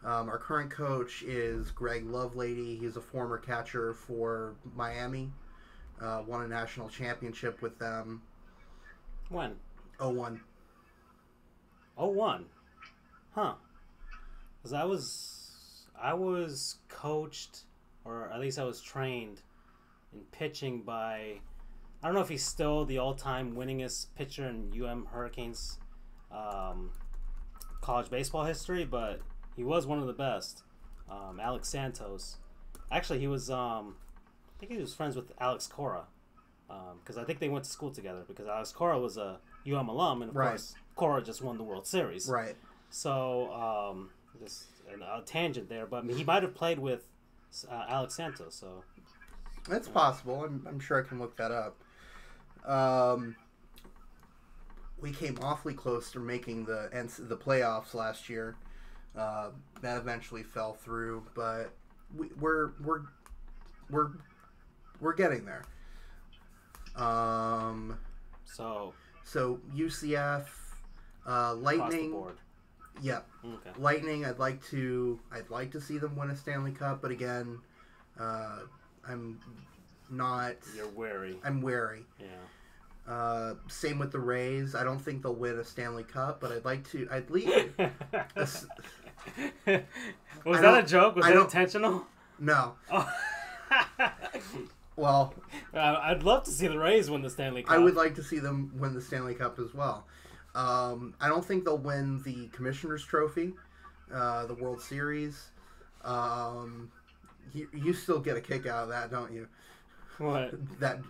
C: Our current coach is Greg Lovelady. He's a former catcher for Miami. Won a national championship with them.
A: When?
C: 01.
A: 01? Huh. Because I was coached, or at least I was trained in pitching by, I don't know if he's still the all-time winningest pitcher in Hurricanes college baseball history, but he was one of the best. Alex Santos. Actually, he was, I think he was friends with Alex Cora. Because I think they went to school together. Because Alex Cora was a alum, and of course, Cora just won the World Series.
C: Right.
A: So, just a tangent there, but he might have played with Alex Santos. So
C: that's possible. I'm sure I can look that up. We came awfully close to making the playoffs last year. That eventually fell through, but we're getting there. So UCF, Lightning.
A: Across the board.
C: Yep.
A: Okay.
C: Lightning. I'd like to see them win a Stanley Cup, but again, I'm not.
A: You're wary.
C: I'm wary.
A: Yeah.
C: Same with the Rays. I don't think they'll win a Stanley Cup, but I'd like to. I'd leave.
A: Was that a joke? Was that intentional?
C: No.
A: Oh.
C: Well,
A: I'd love to see the Rays win the Stanley Cup.
C: I would like to see them win the Stanley Cup as well. I don't think they'll win the Commissioner's Trophy, the World Series. You still get a kick out of that, don't you?
A: What?
C: That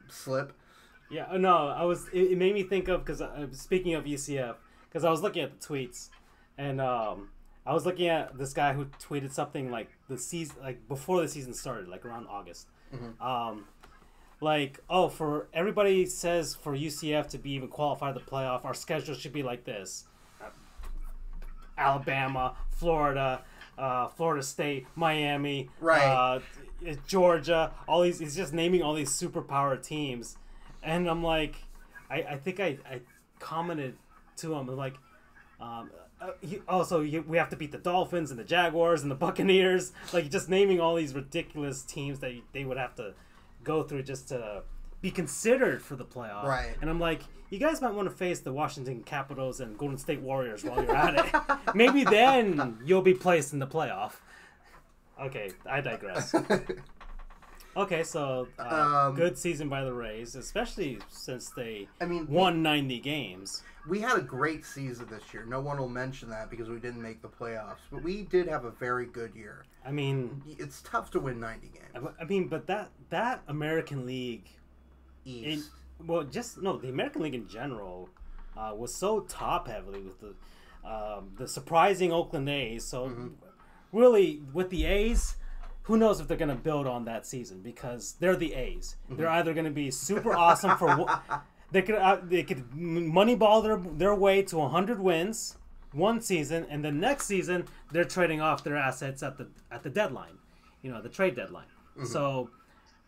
C: slip.
A: Yeah, no, it made me think of, because speaking of UCF, because I was looking at the tweets, and I was looking at this guy who tweeted something like the season, like before the season started, like around August. Mm-hmm. For everybody says for UCF to be even qualified to the playoff, our schedule should be like this: Alabama, Florida, Florida State, Miami,
C: right.
A: Georgia. All these, he's just naming all these superpower teams, and I'm like, I think I commented to him like. We have to beat the Dolphins and the Jaguars and the Buccaneers. Like, just naming all these ridiculous teams that they would have to go through just to be considered for the playoff.
C: Right.
A: And I'm like, you guys might want to face the Washington Capitals and Golden State Warriors while you're at it. Maybe then you'll be placed in the playoff. Okay, I digress. Okay, so good season by the Rays, especially since they won 90 games.
C: We had a great season this year. No one will mention that because we didn't make the playoffs. But we did have a very good year.
A: I mean...
C: It's tough to win 90 games.
A: I mean, but that American League...
C: East.
A: The American League in general was so top-heavily with the surprising Oakland A's. So, really, with the A's... Who knows if they're going to build on that season, because they're the A's. They're either going to be super awesome for they could moneyball their way to 100 wins one season, and the next season they're trading off their assets at the deadline, the trade deadline. So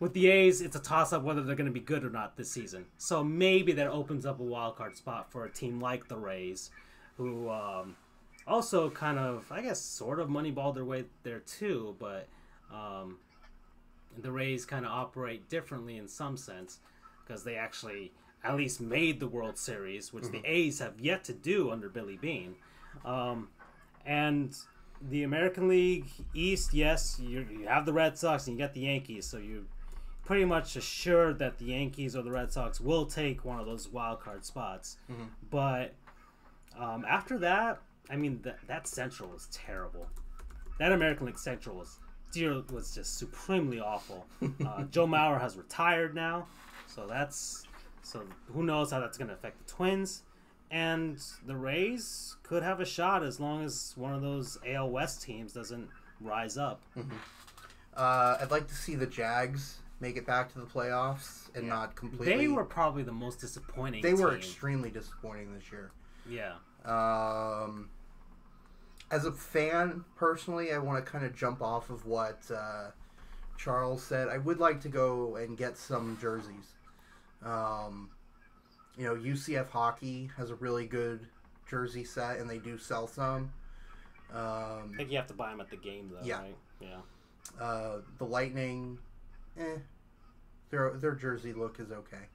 A: with the A's, it's a toss up whether they're going to be good or not this season. So maybe that opens up a wild card spot for a team like the Rays, who also kind of, I guess, sort of moneyballed their way there too, but. The Rays kind of operate differently in some sense. because they actually at least made the World Series, which the A's have yet to do under Billy Beane. And the American League East, yes, you have the Red Sox and you got the Yankees, so you pretty much assured that the Yankees or the Red Sox will take one of those wild card spots. But after that, I mean, that Central was terrible. That American League Central was just supremely awful. Joe Mauer has retired now, so who knows how that's going to affect the Twins. And the Rays could have a shot as long as one of those AL West teams doesn't rise up.
C: I'd like to see the Jags make it back to the playoffs and not completely...
A: They were probably the most disappointing
C: They were
A: team.
C: extremely disappointing this year.
A: Yeah.
C: As a fan, personally, I want to kind of jump off of what Charles said. I would like to go and get some jerseys. UCF Hockey has a really good jersey set, and they do sell some.
A: I think you have to buy them at the game, though, right? Yeah.
C: The Lightning, their jersey look is okay.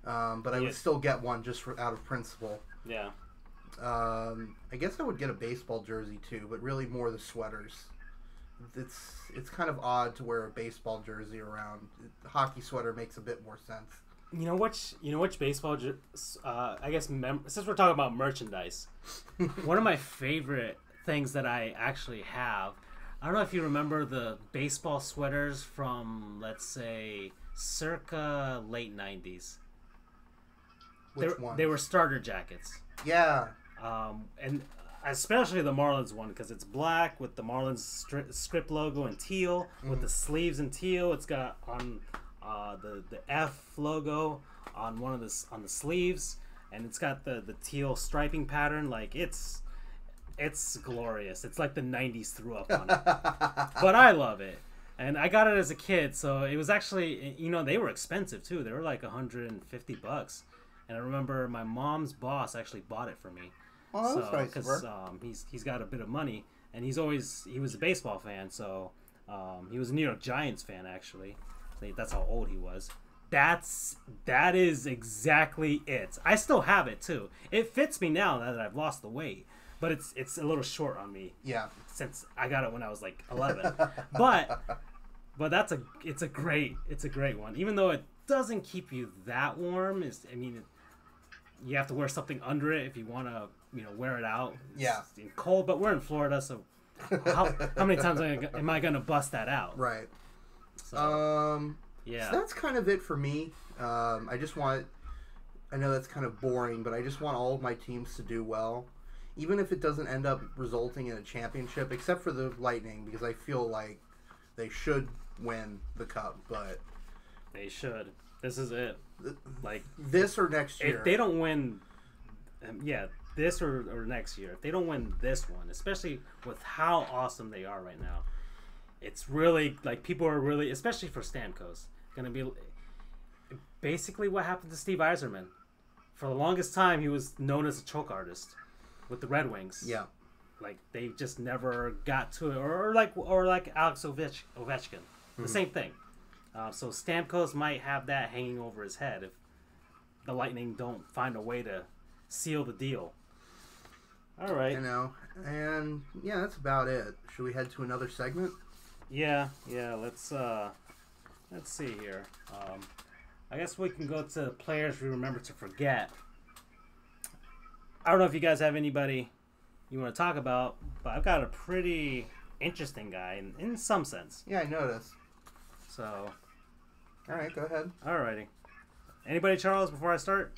C: But I would still get one just out of principle.
A: Yeah.
C: I guess I would get a baseball jersey too, but really more the sweaters. It's kind of odd to wear a baseball jersey around. The hockey sweater makes a bit more sense.
A: You know which baseball? I guess since we're talking about merchandise, one of my favorite things that I actually have. I don't know if you remember the baseball sweaters from, let's say, circa late '90s.
C: Which one?
A: They were starter jackets.
C: Yeah.
A: And especially the Marlins one, because it's black with the Marlins script logo in teal, with the sleeves in teal. It's got on the F logo on on the sleeves, and it's got the teal striping pattern. Like it's glorious. It's like the '90s threw up on it, but I love it. And I got it as a kid, so it was actually, they were expensive too. They were like $150. And I remember my mom's boss actually bought it for me.
C: Oh, that's nice.
A: Because he's got a bit of money, and he was a baseball fan, so he was a New York Giants fan actually. That's how old he was. That is exactly it. I still have it too. It fits me now that I've lost the weight, but it's a little short on me.
C: Yeah.
A: Since I got it when I was like 11, but it's a great one. Even though it doesn't keep you that warm, you have to wear something under it if you want to, wear it out.
C: Yeah.
A: It's cold, but we're in Florida, so how many times am I going to bust that out?
C: Right.
A: So, yeah.
C: So that's kind of it for me. I know that's kind of boring, but I just want all of my teams to do well. Even if it doesn't end up resulting in a championship, except for the Lightning, because I feel like they should win the cup, but...
A: They should. This is it. Like
C: this or next year.
A: If they don't win, this or next year. If they don't win this one, especially with how awesome they are right now, it's really like people are really, especially for Stamkos, gonna be basically what happened to Steve Yzerman. For the longest time, he was known as a choke artist with the Red Wings.
C: Yeah.
A: Like they just never got to it, or like Alex Ovechkin, the same thing. So Stamkos might have that hanging over his head if the Lightning don't find a way to seal the deal. All right.
C: And that's about it. Should we head to another segment?
A: Yeah. Let's see here. I guess we can go to the players we remember to forget. I don't know if you guys have anybody you want to talk about, but I've got a pretty interesting guy in some sense.
C: Yeah, I noticed.
A: So.
C: All right, go ahead.
A: Alrighty. Anybody, Charles, before I start?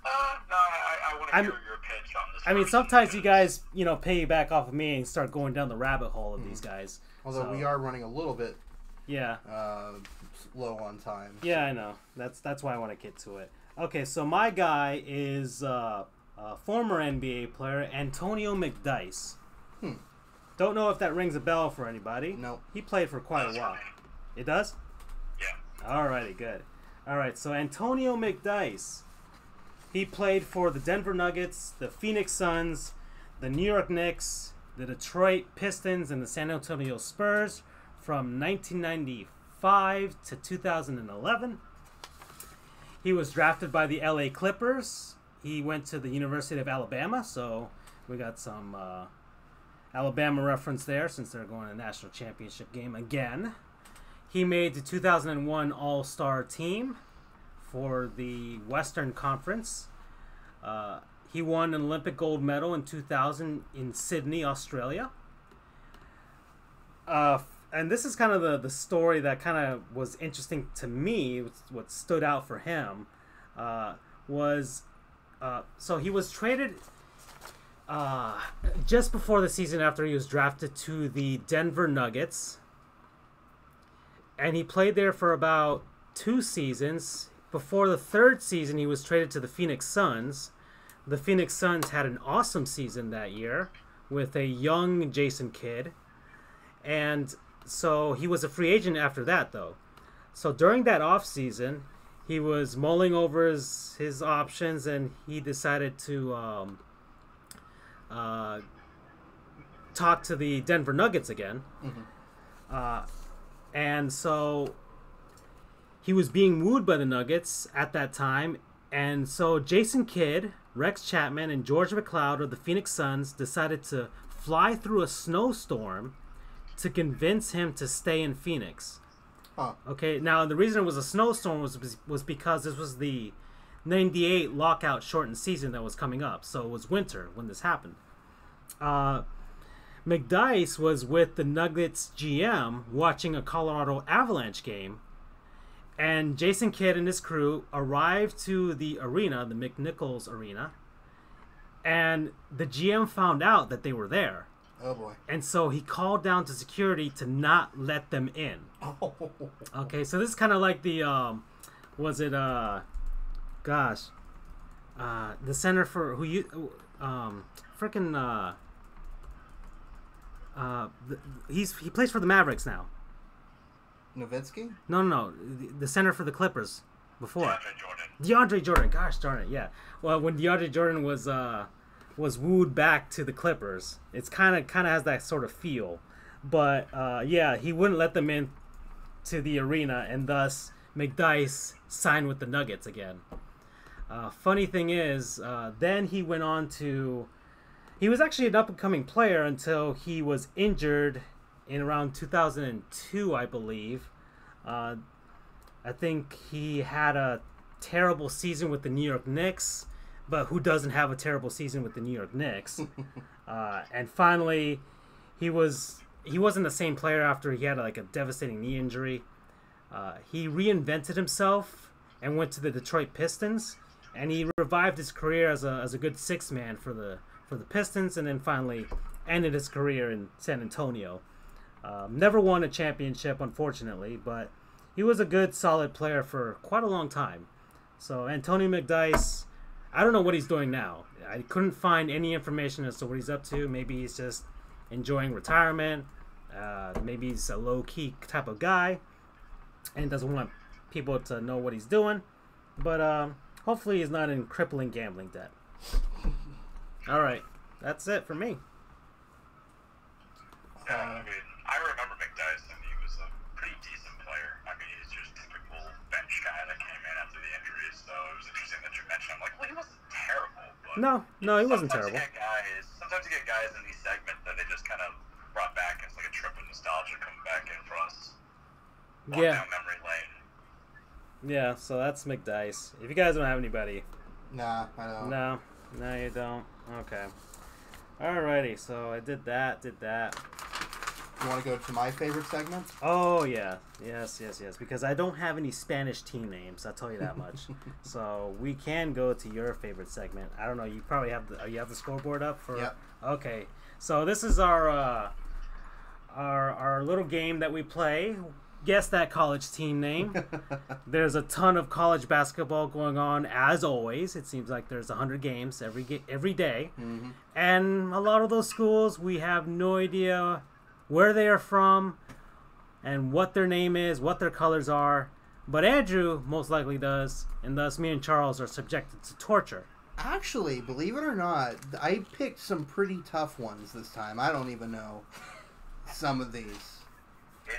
B: No, I want to hear your pitch on this.
A: Sometimes you guys, piggyback off of me and start going down the rabbit hole of these guys.
C: Although we are running a little bit low on time.
A: Yeah, I know. That's why I want to get to it. Okay, so my guy is a former NBA player, Antonio McDyess. Don't know if that rings a bell for anybody.
C: No.
A: He played for quite a while. It does?
B: Yeah.
A: Alrighty, good. Alright, so Antonio McDyess. He played for the Denver Nuggets, the Phoenix Suns, the New York Knicks, the Detroit Pistons, and the San Antonio Spurs from 1995 to 2011. He was drafted by the LA Clippers. He went to the University of Alabama, so we got some Alabama reference there since they're going to the national championship game again. He made the 2001 All-Star team for the Western Conference. He won an Olympic gold medal in 2000 in Sydney, Australia. And this is kind of the story that kind of was interesting to me. What stood out for him was so he was traded just before the season after he was drafted to the Denver Nuggets. And he played there for about 2 seasons. Before the 3rd season, he was traded to the Phoenix Suns. The Phoenix Suns had an awesome season that year with a young Jason Kidd. And so he was a free agent after that, though. So during that offseason, he was mulling over his options, and he decided to talk to the Denver Nuggets again. Mm-hmm. And so he was being wooed by the Nuggets at that time. And so Jason Kidd, Rex Chapman, and George McLeod of the Phoenix Suns decided to fly through a snowstorm to convince him to stay in Phoenix.
C: Huh.
A: Okay, now the reason it was a snowstorm was because this was the 98 lockout shortened season that was coming up. So it was winter when this happened. McDyess was with the Nuggets GM watching a Colorado Avalanche game, and Jason Kidd and his crew arrived to the arena, the McNichols Arena, and the GM found out that they were there.
C: Oh boy.
A: And so he called down to security to not let them in.
C: Oh.
A: Okay, so this is kind of like the, the center for, he plays for the Mavericks now.
C: Nowitzki?
A: No. The center for the Clippers before.
B: DeAndre
A: Jordan. Gosh darn it, yeah. Well, when DeAndre Jordan was wooed back to the Clippers, it's kind of has that sort of feel. But yeah, he wouldn't let them in to the arena, and thus McDyess signed with the Nuggets again. Funny thing is, then he went on to. He was actually an up-and-coming player until he was injured in around 2002, I believe. I think he had a terrible season with the New York Knicks, but who doesn't have a terrible season with the New York Knicks? And finally, he wasn't the same player after he had like a devastating knee injury. He reinvented himself and went to the Detroit Pistons, and he revived his career as a good 6-man for the Pistons, and then finally ended his career in San Antonio. Never won a championship, unfortunately, but he was a good, solid player for quite a long time. So Antonio McDyess, I don't know what he's doing now. I couldn't find any information as to what he's up to. Maybe he's just enjoying retirement. Maybe he's a low-key type of guy and doesn't want people to know what he's doing. But hopefully he's not in crippling gambling debt. All right, that's it for me.
B: Yeah, I mean, I remember McDyess, and he was a pretty decent player. I mean, he's just a typical bench guy that came in after the injuries, so it was interesting that you mentioned. I'm like, well, he wasn't terrible. But
A: no, he wasn't terrible.
B: Sometimes you get guys in these segments that they just kind of brought back. It's like a trip of nostalgia coming back in for us. Walk down memory lane.
A: Yeah, so that's McDyess. If you guys don't have anybody.
C: Nah, I don't.
A: No, you don't. Okay. Alrighty, so I did that.
C: You want to go to my favorite segment?
A: Oh, yeah. Yes. Because I don't have any Spanish team names, I'll tell you that much. So we can go to your favorite segment. I don't know, you probably have the scoreboard up for...
C: Yep.
A: Okay. So this is our little game that we play. Guess that college team name. There's a ton of college basketball going on, as always. It seems like there's 100 games every day.
C: Mm-hmm.
A: And a lot of those schools, we have no idea where they are from and what their name is, what their colors are. But Andrew most likely does, and thus me and Charles are subjected to torture.
C: Actually, believe it or not, I picked some pretty tough ones this time. I don't even know some of these.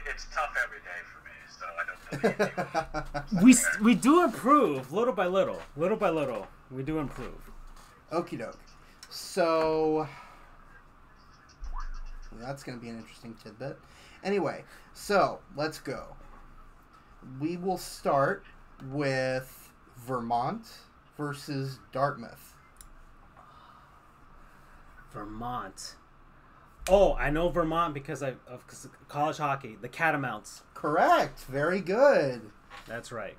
B: It's tough every day for me, so I don't believe you.
A: We do improve little by little. Little by little, we do improve.
C: Okie doke. So that's going to be an interesting tidbit. Anyway, so let's go. We will start with Vermont versus Dartmouth.
A: Vermont. Oh, I know Vermont because of college hockey. The Catamounts.
C: Correct. Very good.
A: That's right.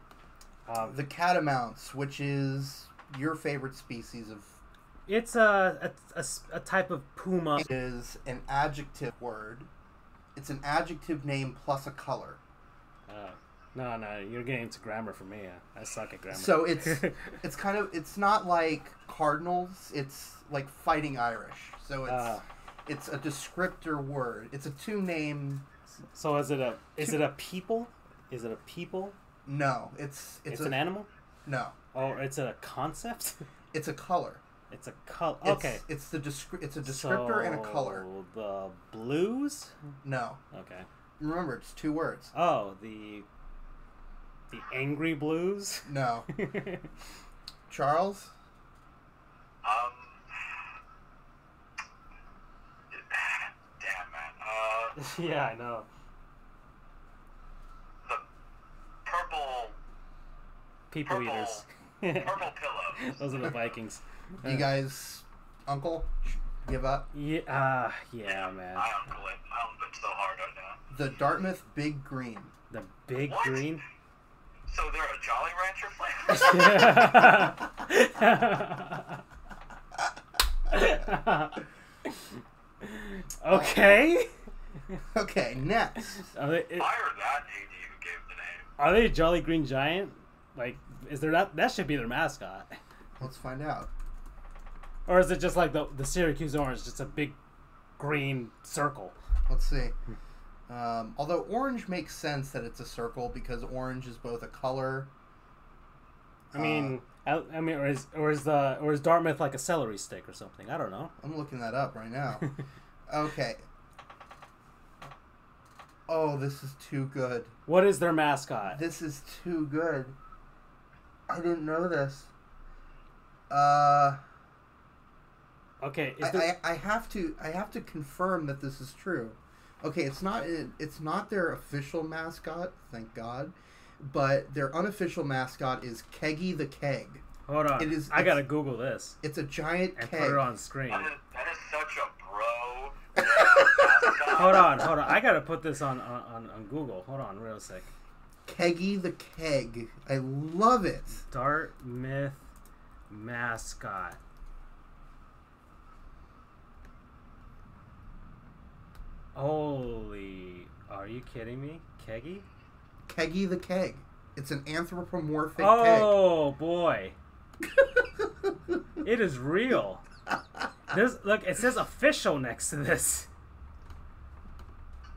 C: The Catamounts, which is your favorite species of...
A: It's a type of puma.
C: It is an adjective word. It's an adjective name plus a color.
A: No, you're getting into grammar for me. I suck at grammar.
C: So it's kind of, it's not like cardinals. It's like Fighting Irish. So it's a descriptor word. It's a two-name.
A: So is it a people? Is it a people?
C: No, it's
A: an animal.
C: No.
A: Or it's a concept.
C: It's a color.
A: It's a color. Okay.
C: It's a descriptor and a color.
A: The blues?
C: No.
A: Okay.
C: Remember, it's two words.
A: Oh, the angry blues?
C: No. Charles?
B: Damn, man.
A: Yeah, I know.
B: The purple
A: Eaters.
B: purple pillows.
A: Those are the Vikings.
C: You guys, uncle, give up?
A: Yeah, yeah, man.
B: I uncle it. I uncle it so hard right now.
C: The Dartmouth Big Green.
A: The big
B: What?
A: green?
B: So they're a Jolly Rancher flavor?
A: Okay.
C: Okay, next.
A: Are they,
B: Fire that AD who gave the name.
A: are they a Jolly Green Giant? Like, is there that should be their mascot?
C: Let's find out.
A: Or is it just like the Syracuse Orange, just a big green circle?
C: Let's see. Although orange makes sense that it's a circle because orange is both a color.
A: I mean, or is Dartmouth like a celery stick or something? I don't know.
C: I'm looking that up right now. Okay. Oh, this is too good.
A: What is their mascot?
C: This is too good. I didn't know this.
A: Okay,
C: I have to confirm that this is true. Okay, it's not their official mascot, thank God, but their unofficial mascot is Keggy the Keg.
A: Hold on. I gotta Google this.
C: It's a giant
A: and
C: keg.
A: put it on screen.
B: That is such a bro. mascot.
A: Hold on. I gotta put this on Google. Hold on, real sec.
C: Keggy the Keg. I love it.
A: Dartmouth mascot. Holy, are you kidding me? Keggy?
C: Keggy the Keg. It's an anthropomorphic
A: Oh boy. It is real. Look, it says official next to this.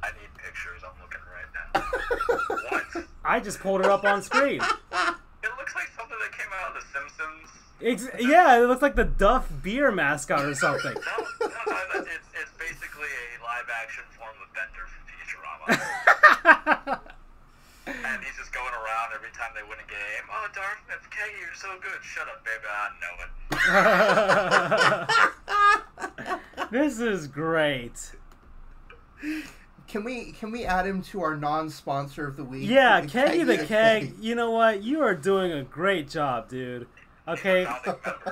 B: I need pictures. I'm looking right now. What?
A: I just pulled it up on screen.
B: It looks like something that came out of The Simpsons.
A: Yeah, it looks like the Duff beer mascot or something.
B: No, it's basically a live-action form of Bender from Futurama. And he's just going around every time they win a game. Oh, Dartmouth, Keggy, you're so good. Shut up, baby. I know it.
A: This is great.
C: Can we add him to our non-sponsor of the week?
A: Yeah, Keggy the Keg. You know what? You are doing a great job, dude. Okay,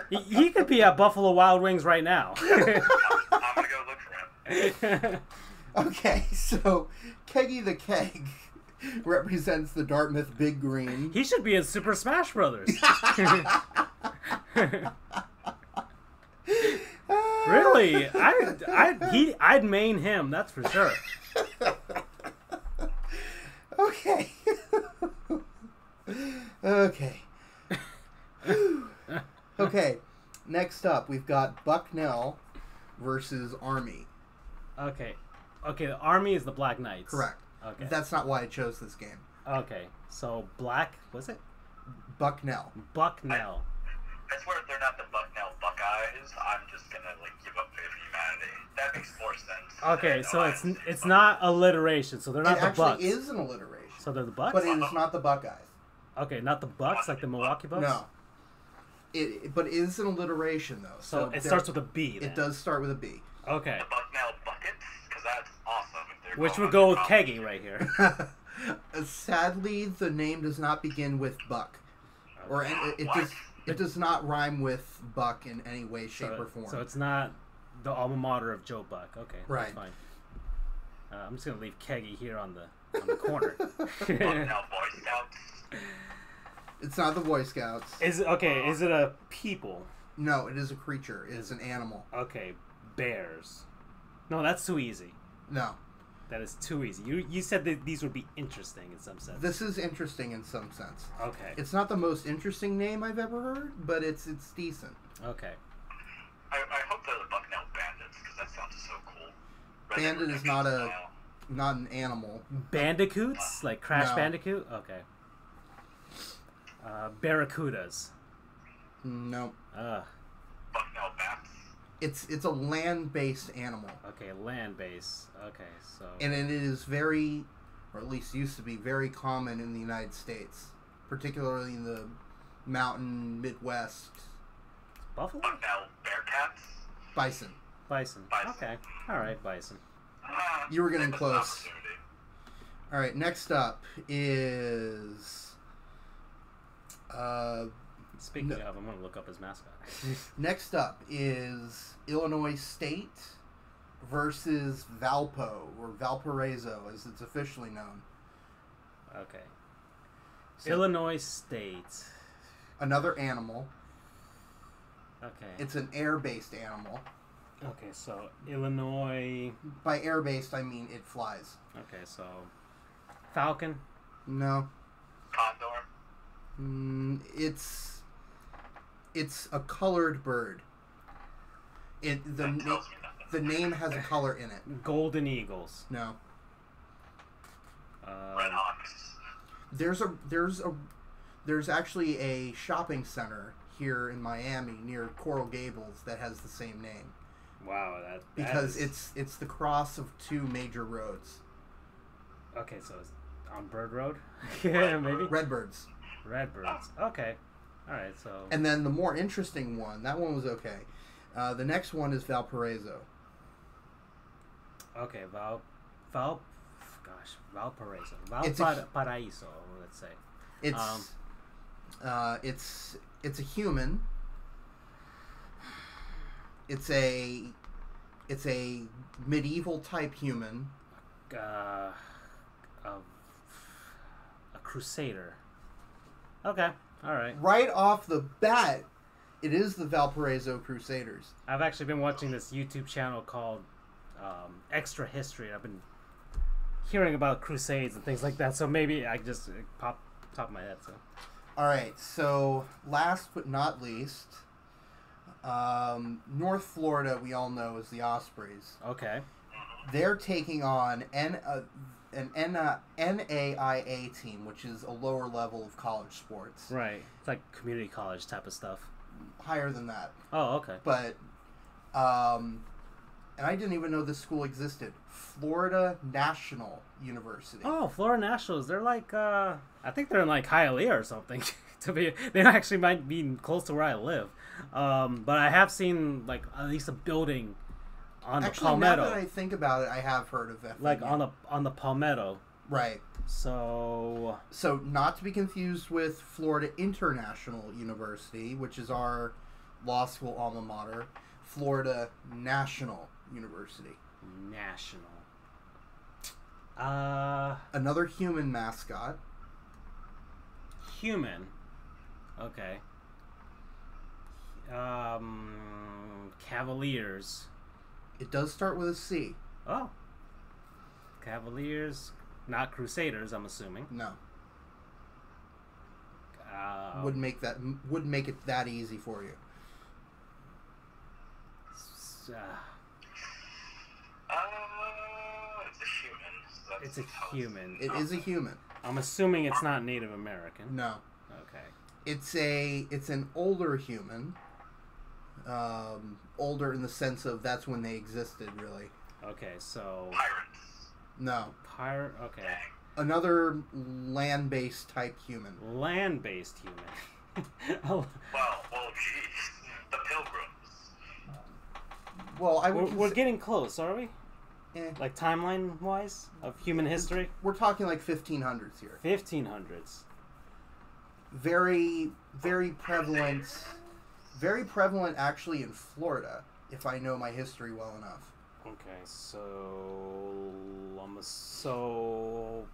A: he could be at Buffalo Wild Wings right now.
B: I'm gonna go look for him.
C: Okay, so Keggy the Keg represents the Dartmouth Big Green.
A: He should be in Super Smash Brothers. Really? I'd main him, that's for sure.
C: Okay. Okay. Okay. Next up, we've got Bucknell versus Army.
A: Okay. The Army is the Black Knights.
C: Correct.
A: Okay.
C: That's not why I chose this game.
A: Okay. So Black, was it?
C: Bucknell.
A: Bucknell.
B: I swear if they're not the Bucknell Buckeyes, I'm just gonna give up faith in humanity. That makes more sense.
A: Okay, so it's not alliteration. So they're not
C: it
A: the
C: actually
A: Bucks.
C: is an alliteration.
A: So they're the Bucks?
C: But it is not the Buckeyes.
A: Okay, not the Bucks, like the Milwaukee Bucks?
C: No. But it is an alliteration, though.
A: So it starts with a B, then.
C: It does start with a B.
A: Okay.
B: The Bucknell Buckets? Because that's awesome. If they're
A: Which
B: going
A: would go with
B: under
A: Keggy right here.
C: Sadly, the name does not begin with Buck. Or it does not rhyme with Buck in any way, shape, or form.
A: So it's not the alma mater of Joe Buck. Okay,
C: right.
A: That's fine. I'm just going to leave Keggy here on the corner.
B: Bucknell Boy Scouts?
C: It's not the Boy Scouts.
A: Is it a people?
C: No, it is a creature. It is an animal.
A: Okay, bears. No, that's too easy.
C: No.
A: That is too easy. You said that these would be interesting in some sense.
C: This is interesting in some sense.
A: Okay.
C: It's not the most interesting name I've ever heard, but it's decent.
A: Okay.
B: I hope they're the Bucknell Bandits, because that sounds so cool.
C: Bandit is not an animal.
A: Bandicoots? Like Crash
C: No.
A: Bandicoot? Okay. Barracudas.
C: No.
B: Bucknell Bats?
C: It's a land-based animal.
A: Okay, land base. Okay, so...
C: And it is very, or at least used to be, very common in the United States. Particularly in the mountain Midwest.
A: Buffalo?
B: Bucknell Bearcats?
C: Bison.
A: Bison. Okay. Alright, bison.
C: You were getting
B: Missed
C: close.
B: opportunity.
C: Alright, next up is...
A: Speaking of, I'm going to look up his mascot.
C: Next up is Illinois State versus Valpo, or Valparaiso, as it's officially known.
A: Okay.
C: So,
A: Illinois State.
C: another animal.
A: Okay.
C: It's an air-based animal.
A: Okay, so Illinois...
C: By air-based, I mean it flies.
A: Okay, so... Falcon?
C: No.
B: Condor?
C: It's a colored bird. The
B: That tells me nothing.
C: the name has a color in it.
A: Golden Eagles.
C: No.
B: Red Hawks?
C: There's actually a shopping center here in Miami near Coral Gables that has the same name.
A: Wow,
C: Because it's the cross of two major roads.
A: Okay, so it's on Bird Road? Yeah, maybe?
C: Redbirds.
A: Redbirds. Okay. Alright, so...
C: And then the more interesting one, that one was okay. The next one is Valparaiso.
A: Okay, Valparaiso.
C: It's
A: Valparaiso, let's say.
C: It's a human. It's a medieval type human.
A: A crusader. Okay, alright.
C: Right off the bat, it is the Valparaiso Crusaders.
A: I've actually been watching this YouTube channel called Extra History. I've been hearing about crusades and things like that, so maybe I just pop top of my head. So,
C: all right. So last but not least, North Florida, we all know, is the Ospreys.
A: okay,
C: They're taking on an NAIA team, which is a lower level of college sports.
A: right. It's like community college type of stuff.
C: Higher than that.
A: Oh, okay.
C: But, and I didn't even know this school existed. Florida National University.
A: Oh, Florida Nationals. They're like, I think they're in like Hialeah or something. They actually might be close to where I live. But I have seen like at least a building on
C: Actually,
A: the Palmetto.
C: now that I think about it, I have heard of that.
A: Like on the Palmetto.
C: Right.
A: So
C: not to be confused with Florida International University, which is our law school alma mater. Florida National University.
A: National.
C: Another human mascot.
A: Human. Okay. Cavaliers.
C: It does start with a C.
A: Oh. Cavaliers. Not Crusaders, I'm assuming.
C: No. Would make it that easy for you.
B: It's a human. So
A: It's a human.
C: It is a human.
A: I'm assuming it's not Native American.
C: No.
A: Okay.
C: It's an older human. Older in the sense of that's when they existed, really.
A: Okay, so
B: Pirates.
C: No.
A: pirate. Okay.
B: Dang.
C: Another land-based type human.
A: Land-based human. Oh,
B: Well, geez, the Pilgrims.
C: Well, I would.
A: we're getting close, are we?
C: Eh.
A: Like timeline-wise of human history?
C: We're talking like 1500s here.
A: 1500s.
C: Very, very prevalent. Very prevalent, actually, in Florida, if I know my history well enough.
A: Okay, so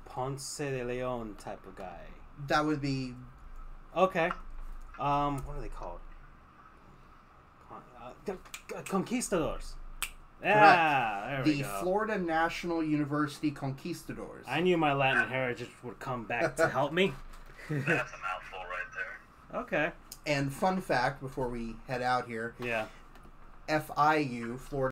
A: Ponce de Leon type of guy.
C: That would be
A: Okay. What are they called? Conquistadors. Yeah, there we
C: the
A: go.
C: Florida National University Conquistadors.
A: I knew my Latin heritage would come back to help me.
B: That's a mouthful right there.
A: Okay.
C: And fun fact before we head out here,
A: Yeah.
C: FIU, Florida